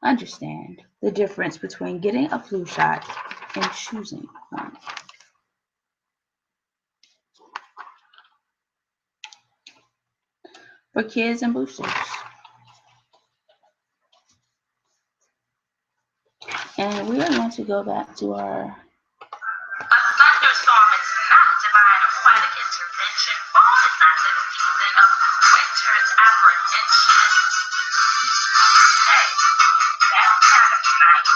Understand the difference between getting a flu shot and choosing one. For kids and boosters. And we are going to go back to our... A thunderstorm is not divine aquatic intervention. Fall is not the season of winter's apprehension. Hey, that's kind of nice.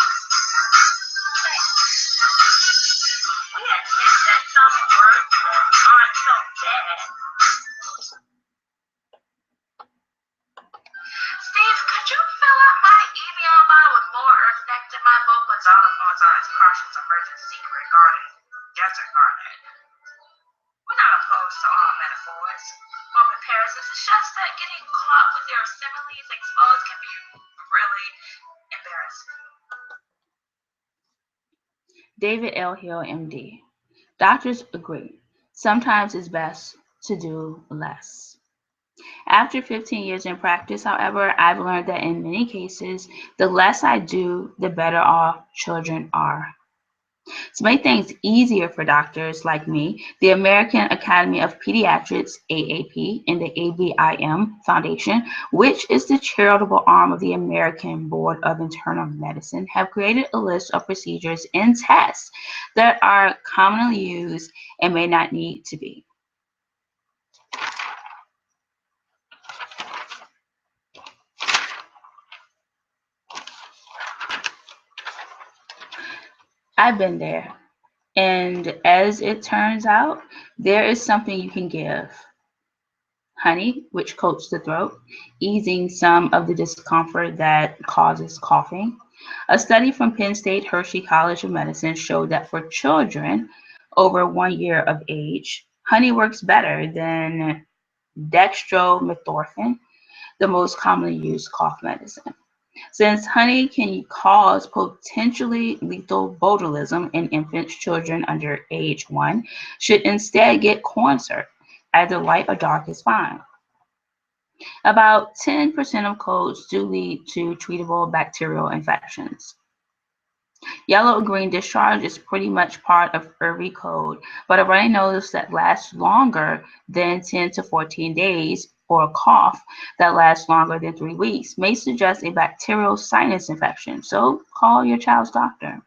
We admit that some words aren't so bad. Steve, could you fill up my email bottle with more earth nectar? My local xylophones are as harsh as a virgin secret regarding desert garden. We're not opposed to all metaphors or comparisons. It's just that getting caught with their similes exposed can be really embarrassing. David L. Hill, MD. Doctors agree. Sometimes it's best to do less. After 15 years in practice, however, I've learned that in many cases, the less I do, the better off children are. To make things easier for doctors like me, the American Academy of Pediatrics, AAP, and the ABIM Foundation, which is the charitable arm of the American Board of Internal Medicine, have created a list of procedures and tests that are commonly used and may not need to be. I've been there. And as it turns out, there is something you can give. Honey, which coats the throat, easing some of the discomfort that causes coughing. A study from Penn State Hershey College of Medicine showed that for children over 1 year of age, honey works better than dextromethorphan, the most commonly used cough medicine. Since honey can cause potentially lethal botulism in infants, children under age 1 should instead get corn syrup. Either light or dark is fine. About 10% of colds do lead to treatable bacterial infections. Yellow or green discharge is pretty much part of every cold, but a runny nose that lasts longer than 10 to 14 days or a cough that lasts longer than 3 weeks may suggest a bacterial sinus infection, so call your child's doctor.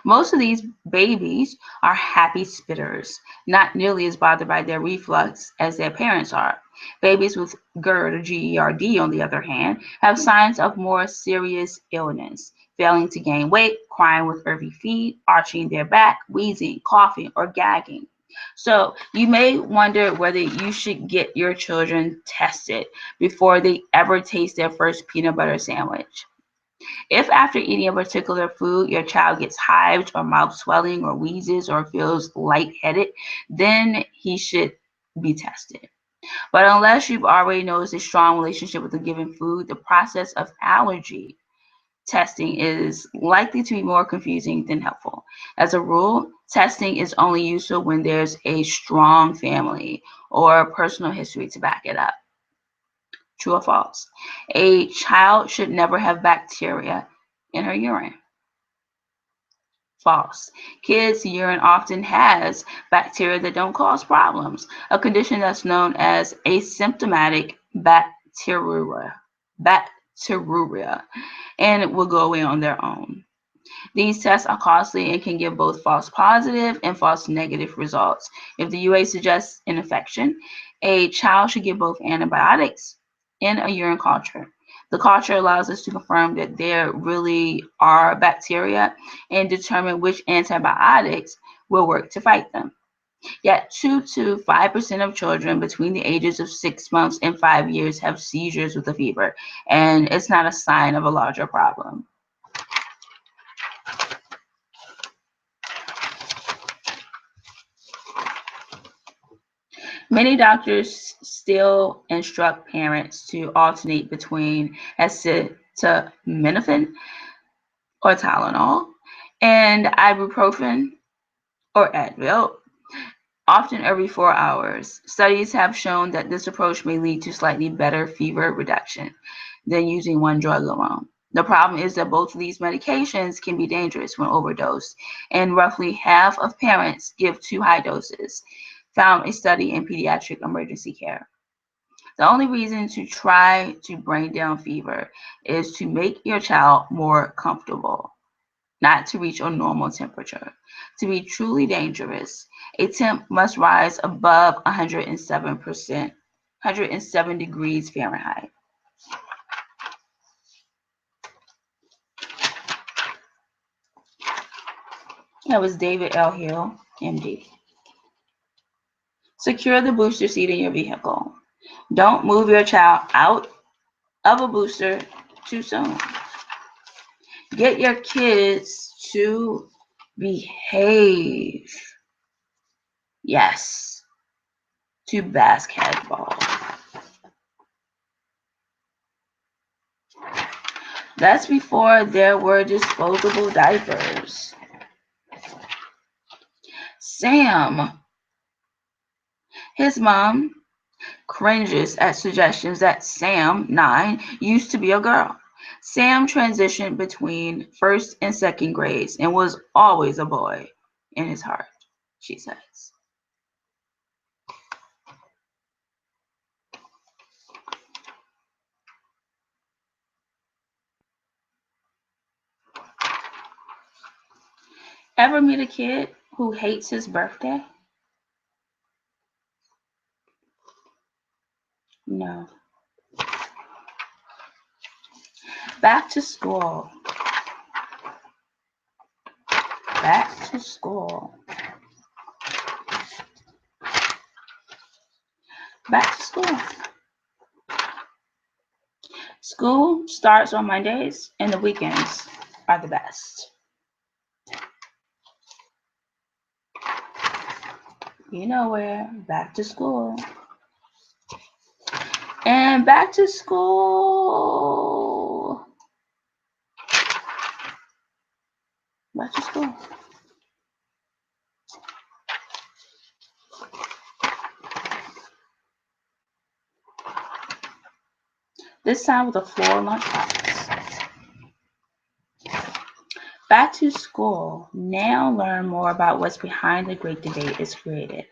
Most of these babies are happy spitters, not nearly as bothered by their reflux as their parents are. Babies with GERD or GERD, on the other hand, have signs of more serious illness, failing to gain weight, crying with every feed, arching their back, wheezing, coughing, or gagging. So you may wonder whether you should get your children tested before they ever taste their first peanut butter sandwich. If after eating a particular food your child gets hives or mouth swelling or wheezes or feels lightheaded, then he should be tested. But unless you've already noticed a strong relationship with a given food, the process of allergy testing is likely to be more confusing than helpful. As a rule, testing is only useful when there's a strong family or personal history to back it up. True or false? A child should never have bacteria in her urine. False. Kids' urine often has bacteria that don't cause problems, a condition that's known as asymptomatic bacteriuria, and it will go away on their own. These tests are costly and can give both false positive and false negative results. If the UA suggests an infection, a child should get both antibiotics and a urine culture. The culture allows us to confirm that there really are bacteria and determine which antibiotics will work to fight them. Yet 2 to 5% of children between the ages of 6 months and 5 years have seizures with a fever, and it's not a sign of a larger problem. Many doctors still instruct parents to alternate between acetaminophen or Tylenol and ibuprofen or Advil, often every 4 hours. Studies have shown that this approach may lead to slightly better fever reduction than using one drug alone. The problem is that both of these medications can be dangerous when overdosed, and roughly half of parents give too high doses, found a study in pediatric emergency care. The only reason to try to bring down fever is to make your child more comfortable, not to reach a normal temperature. To be truly dangerous, a temp must rise above 107 degrees Fahrenheit. That was David L. Hill, MD. Secure the booster seat in your vehicle. Don't move your child out of a booster too soon. Get your kids to behave. Yes, to basketball. That's before there were disposable diapers. Sam, his mom, cringes at suggestions that Sam, 9, used to be a girl. Sam transitioned between first and second grades and was always a boy in his heart, she says. Ever meet a kid who hates his birthday? No. Back to school. Back to school. Back to school. School starts on Mondays and the weekends are the best. You know where? Back to school. And back to school. Back to school. this time with a floral lunchbox. Back to school. Now learn more about what's behind the great debate is created.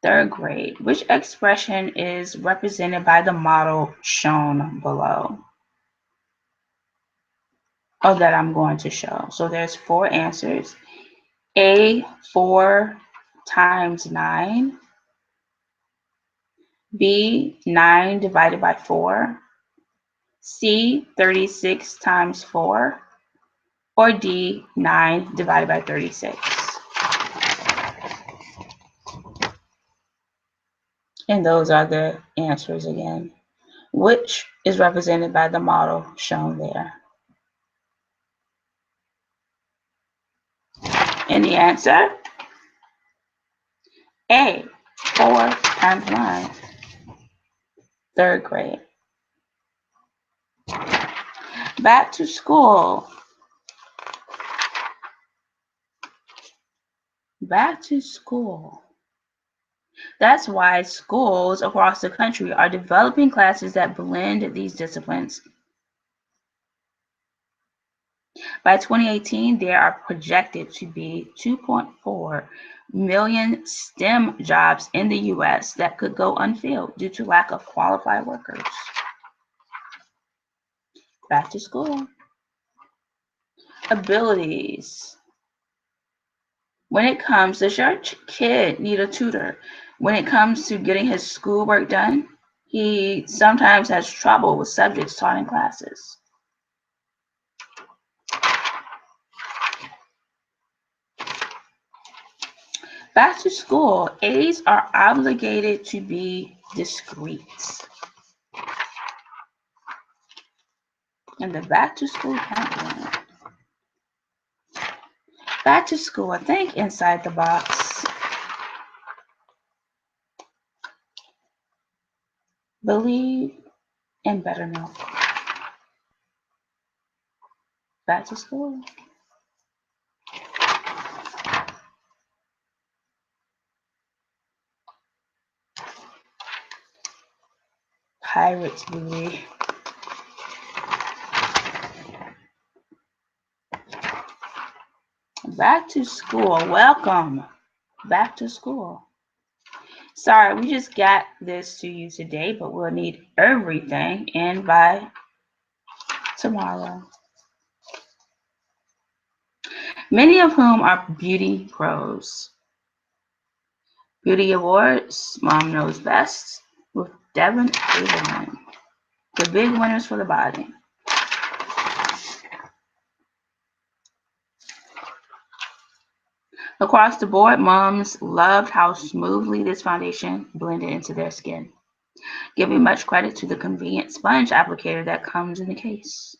Third grade. Which expression is represented by the model shown below? Or that I'm going to show. So there's 4 answers. A, 4 times 9. B, 9 divided by 4. C, 36 times 4. Or D, 9 divided by 36. And those are the answers again. Which is represented by the model shown there? And the answer? A, 4 times 9. Third grade. Back to school. Back to school. That's why schools across the country are developing classes that blend these disciplines. By 2018, there are projected to be 2.4 million STEM jobs in the U.S. that could go unfilled due to lack of qualified workers. Back to school. Abilities. When it comes, does your kid need a tutor? When it comes to getting his schoolwork done, he sometimes has trouble with subjects taught in classes. Back to school, A's are obligated to be discreet. And the back to school countdown. Back to school, think inside the box. Believe in better milk. Back to school. Pirates booty. Back to school. Welcome. Back to school. Sorry, we just got this to you today, but we'll need everything in by tomorrow. Many of whom are beauty pros. Beauty Awards, Mom Knows Best, with Devin Abraham. The big winners for the body. Across the board, moms loved how smoothly this foundation blended into their skin, giving much credit to the convenient sponge applicator that comes in the case.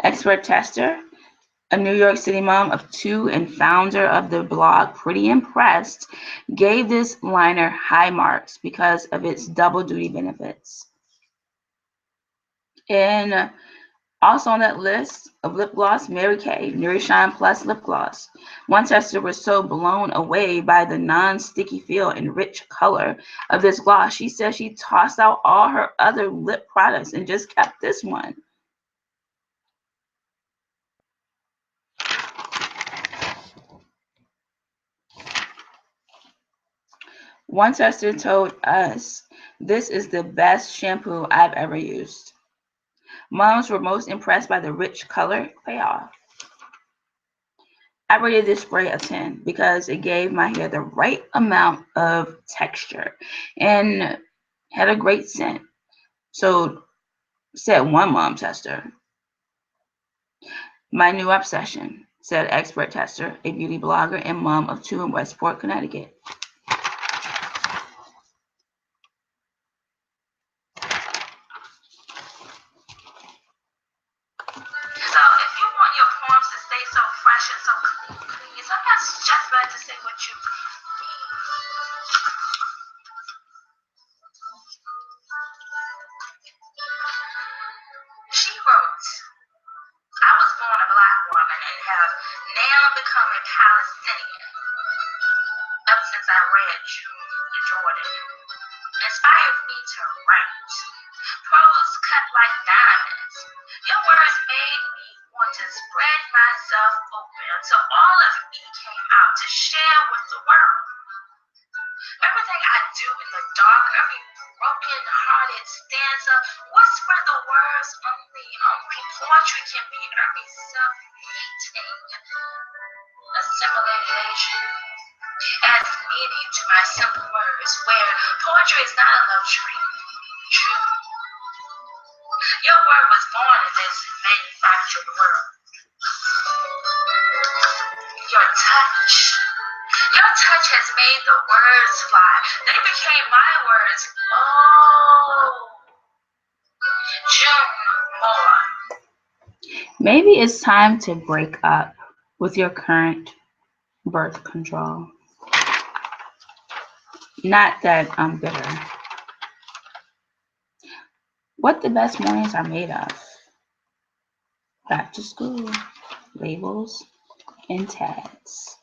Expert tester, a New York City mom of 2 and founder of the blog Pretty Impressed, gave this liner high marks because of its double duty benefits. And also on that list of lip gloss, Mary Kay, Nourish Shine Plus lip gloss. One tester was so blown away by the non-sticky feel and rich color of this gloss, she said she tossed out all her other lip products and just kept this one. One tester told us, "This is the best shampoo I've ever used." Moms were most impressed by the rich color payoff. I rated this spray a 10 because it gave my hair the right amount of texture and had a great scent. So, said one mom tester. My new obsession, said expert tester, a beauty blogger and mom of 2 in Westport, Connecticut. So if you want your forms to stay so fresh and so clean, sometimes it's just better to say what you mean. She wrote, "I was born a black woman and have now been become a Palestinian ever since I read June the Jordan. Inspired me to write. Prose cut like diamonds. Your words made me want to spread myself open until all of me came out to share with the world. Everything I do in the dark, every broken-hearted stanza, whisper the words only poetry can be, every self-hating assimilated Asian adds meaning to my simple words, where poetry is not a luxury. True. Your word was born in this manufactured world. Your touch. Your touch has made the words fly. They became my words. Oh, June more. Maybe it's time to break up with your current birth control. Not that I'm bitter. What the best mornings are made of. Back to school, labels, and tags.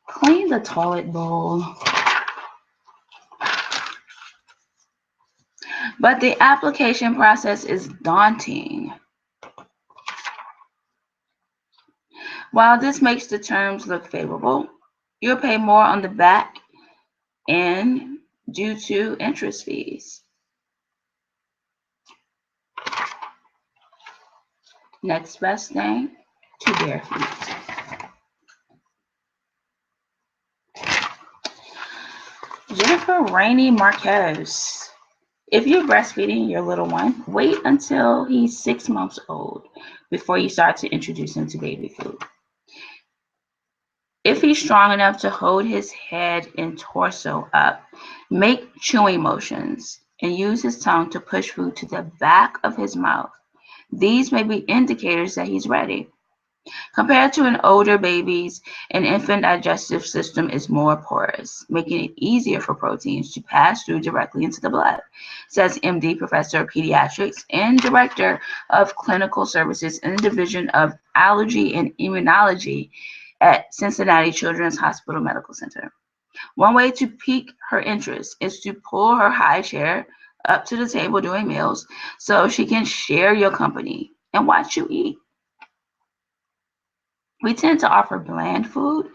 Clean the toilet bowl. But the application process is daunting. While this makes the terms look favorable, you'll pay more on the back end due to interest fees. Next best thing, to bare feet. Jennifer Rainey Marquez. If you're breastfeeding your little one, wait until he's 6 months old before you start to introduce him to baby food. If he's strong enough to hold his head and torso up, make chewing motions and use his tongue to push food to the back of his mouth. These may be indicators that he's ready. Compared to an older baby's, an infant digestive system is more porous, making it easier for proteins to pass through directly into the blood, says MD Professor of Pediatrics and Director of Clinical Services in the Division of Allergy and Immunology at Cincinnati Children's Hospital Medical Center. One way to pique her interest is to pull her high chair up to the table during meals so she can share your company and watch you eat. We tend to offer bland food,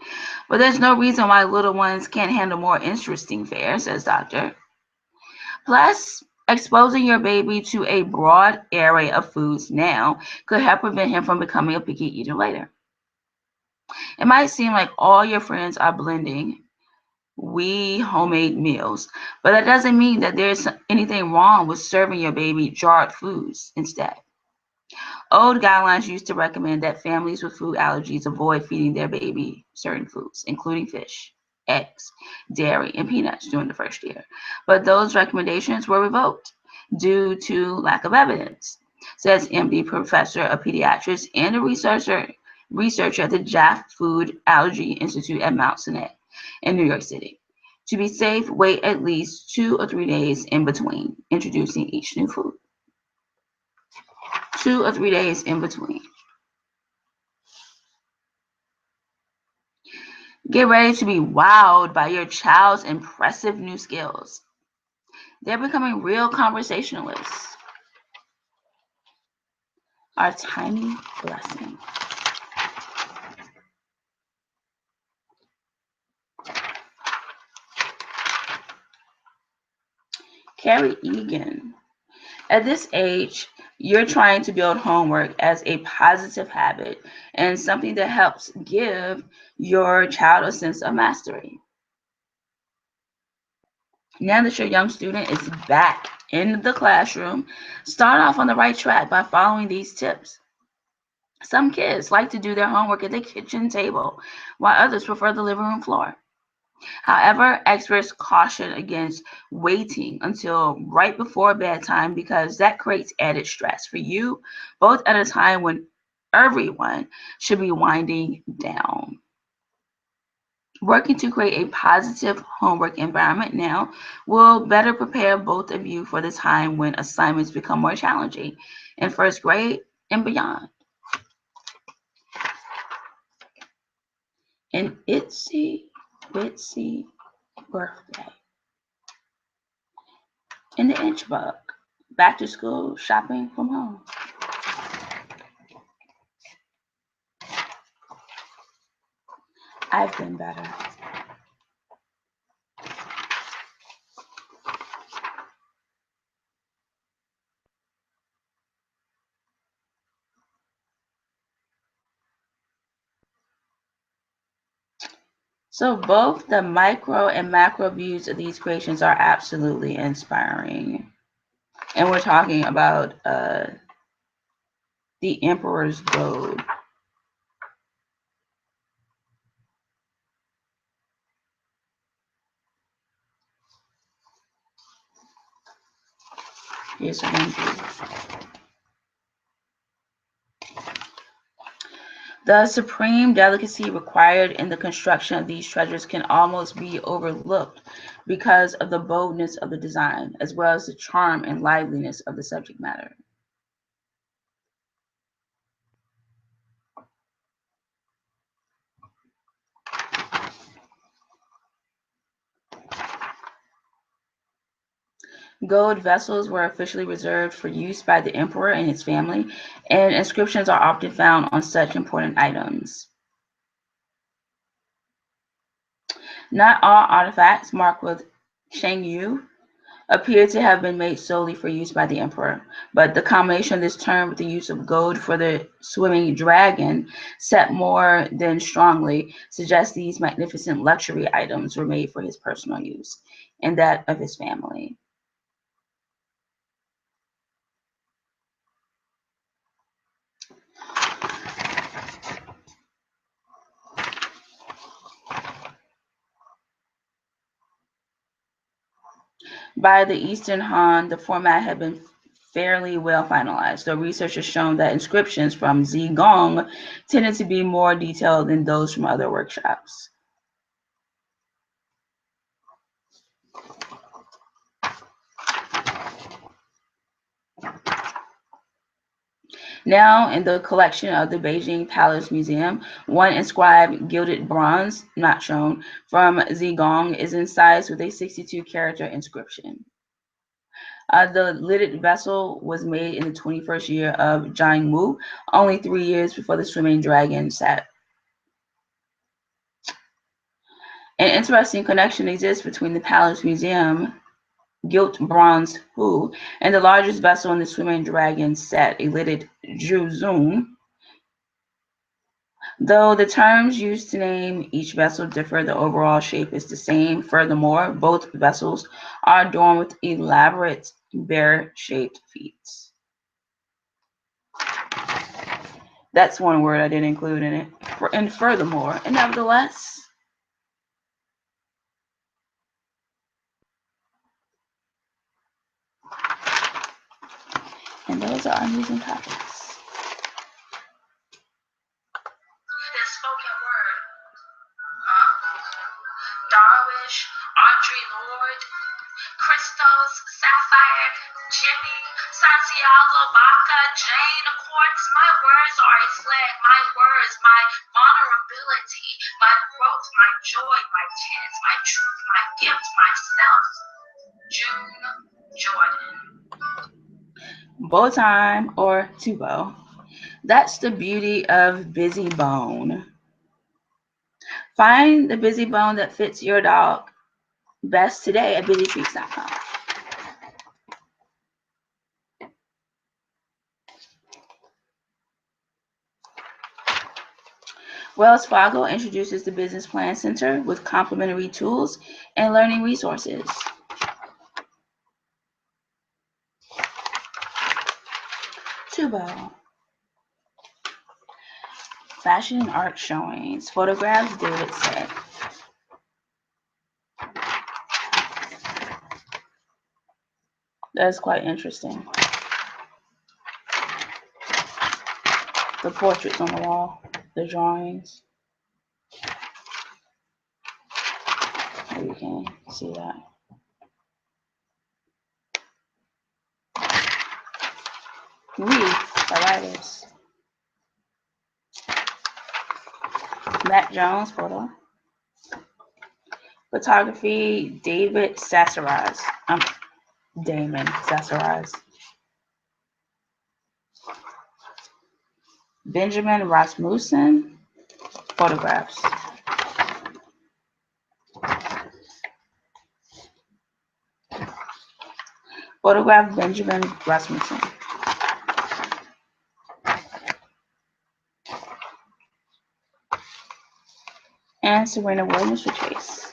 but there's no reason why little ones can't handle more interesting fare, says doctor. Plus, exposing your baby to a broad array of foods now could help prevent him from becoming a picky eater later. It might seem like all your friends are blending homemade meals, but that doesn't mean that there's anything wrong with serving your baby jarred foods instead. Old guidelines used to recommend that families with food allergies avoid feeding their baby certain foods, including fish, eggs, dairy, and peanuts during the first year. But those recommendations were revoked due to lack of evidence, says MD Professor of Pediatrics and a researcher at the Jaff Food Allergy Institute at Mount Sinai in New York City. To be safe, wait at least 2 or 3 days in between introducing each new food. 2 or 3 days in between. Get ready to be wowed by your child's impressive new skills. They're becoming real conversationalists. Our tiny blessing. Carrie Egan. At this age, you're trying to build homework as a positive habit and something that helps give your child a sense of mastery. Now that your young student is back in the classroom, start off on the right track by following these tips. Some kids like to do their homework at the kitchen table, while others prefer the living room floor. However, experts caution against waiting until right before bedtime because that creates added stress for you, both at a time when everyone should be winding down. Working to create a positive homework environment now will better prepare both of you for the time when assignments become more challenging in first grade and beyond. An itsy bitsy birthday. In the inch book. Back to school shopping from home. I've been better. So both the micro and macro views of these creations are absolutely inspiring. And we're talking about the Emperor's Goad. Here's one view. The supreme delicacy required in the construction of these treasures can almost be overlooked because of the boldness of the design, as well as the charm and liveliness of the subject matter. Gold vessels were officially reserved for use by the emperor and his family, and inscriptions are often found on such important items. Not all artifacts marked with Shangyu appear to have been made solely for use by the emperor, but the combination of this term with the use of gold for the swimming dragon set more than strongly suggests these magnificent luxury items were made for his personal use and that of his family. By the Eastern Han, the format had been fairly well finalized, though research has shown that inscriptions from Zigong tended to be more detailed than those from other workshops. Now, in the collection of the Beijing Palace Museum, one inscribed gilded bronze, not shown, from Zigong is incised with a 62-character inscription. The lidded vessel was made in the 21st year of Jiangmu, only 3 years before the swimming dragon set. An interesting connection exists between the Palace Museum gilt bronze Hu and the largest vessel in the swimming dragon set, a lidded Zhuzun. Though the terms used to name each vessel differ, the overall shape is the same. Furthermore, both vessels are adorned with elaborate bear-shaped feet. That's one word I didn't include in it. And furthermore, and nevertheless, and those are our news and topics. The spoken word. Darwish, Audrey Lorde, Christos, Sapphire, Jimmy, Santiago, Baca, Jane, Quartz. My words are a flag. My words, my vulnerability, my growth, my joy, my chance, my truth, my gift, myself. June Jordan. Bow time or tubo. That's the beauty of busy bone. Find the busy bone that fits your dog best today at busytreats.com. Wells Fargo introduces the Business Plan Center with complimentary tools and learning resources. Tubo. Fashion and art showings. Photographs, David said. That's quite interesting. The portraits on the wall, the drawings. Maybe you can see that. We, the writers. Matt Jones photo. Photography, Damon Sassarize. Benjamin Rasmussen, photographs. Photograph Benjamin Rasmussen. And Serena Williams for Chase.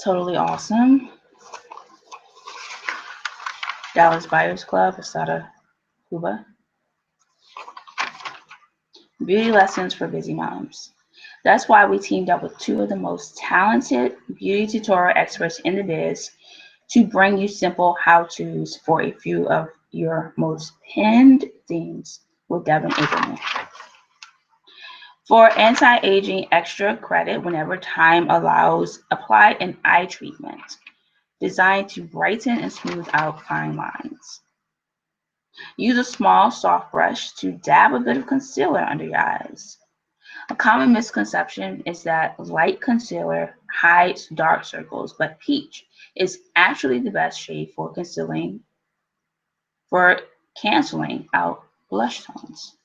Totally awesome. Dallas Buyers Club, Asada Cuba. Beauty lessons for busy moms. That's why we teamed up with two of the most talented beauty tutorial experts in the biz to bring you simple how-tos for a few of your most pinned themes with Devin Aberman. For anti-aging extra credit whenever time allows, apply an eye treatment designed to brighten and smooth out fine lines. Use a small soft brush to dab a bit of concealer under your eyes. A common misconception is that light concealer hides dark circles, but peach is actually the best shade for canceling out blush tones.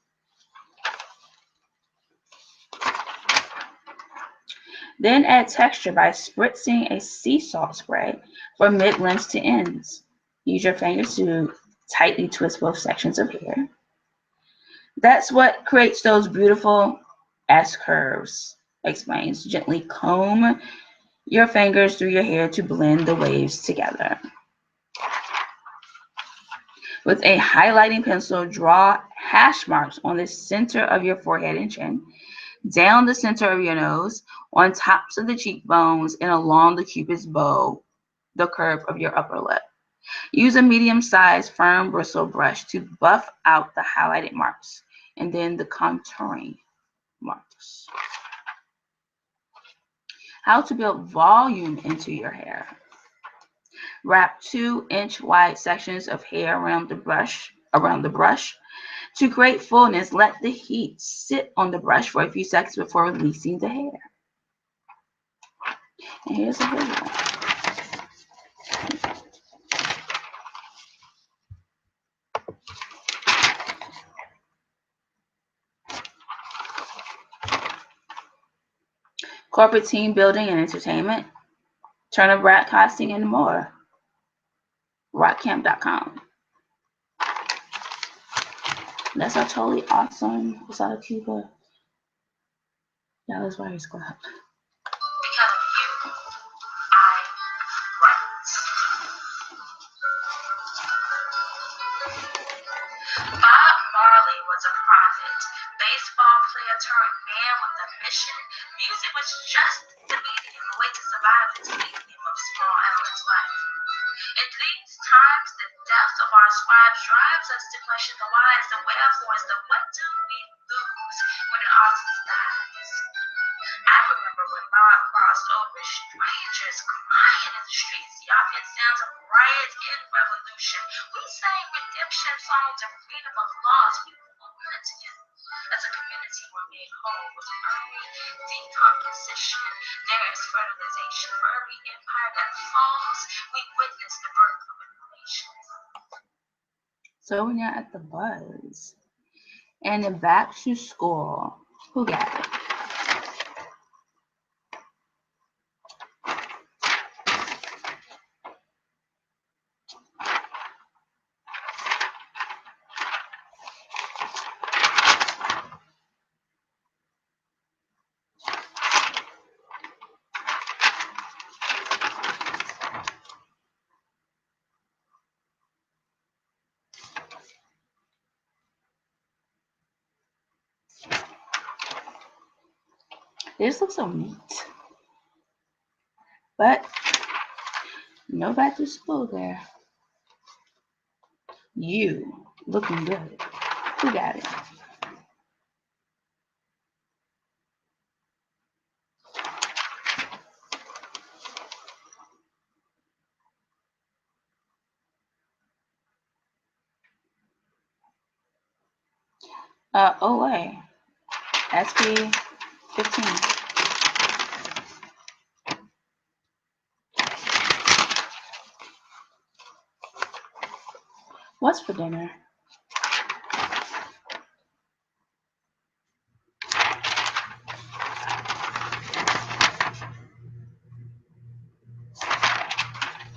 Then add texture by spritzing a sea salt spray from mid-lengths to ends. Use your fingers to tightly twist both sections of hair. That's what creates those beautiful S-curves, explains. Gently comb your fingers through your hair to blend the waves together. With a highlighting pencil, draw hash marks on the center of your forehead and chin, down the center of your nose, on tops of the cheekbones, and along the cupid's bow, the curve of your upper lip. Use a medium-sized firm bristle brush to buff out the highlighted marks and then the contouring marks. How to build volume into your hair. Wrap 2-inch wide sections of hair around the brush. To create fullness, let the heat sit on the brush for a few seconds before releasing the hair. And here's a visual. Corporate team building and entertainment, Turner broadcasting, and more. Rockcamp.com. That's a totally awesome. It's out of Cuba. Dallas Buyers Club. Because of you, I write. Bob Marley was a prophet, baseball player turned man with a mission. Music was just the medium, a way to survive the medium of small Ellen's life. In these times, the depth of our scribes drives us to question the whys, the wherefores, the what do we lose when an artist dies. I remember when Bob crossed over, strangers crying in the streets, the obvious sounds of riot and revolution. We sang redemption songs and freedom of loss. We wanted together. As a community, we're made whole with early decomposition. There is fertilization. For every empire that falls, we witness the birth of a nation. So we're now at the buzz. And then back to school. Who got it? This looks so neat. But no back to school there. You looking good. Who got it? OA. SP 15. What's for dinner?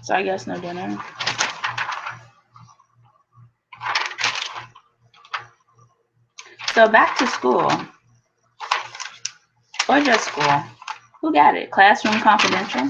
So I guess no dinner. So back to school. Or just school. Who got it? Classroom Confidential?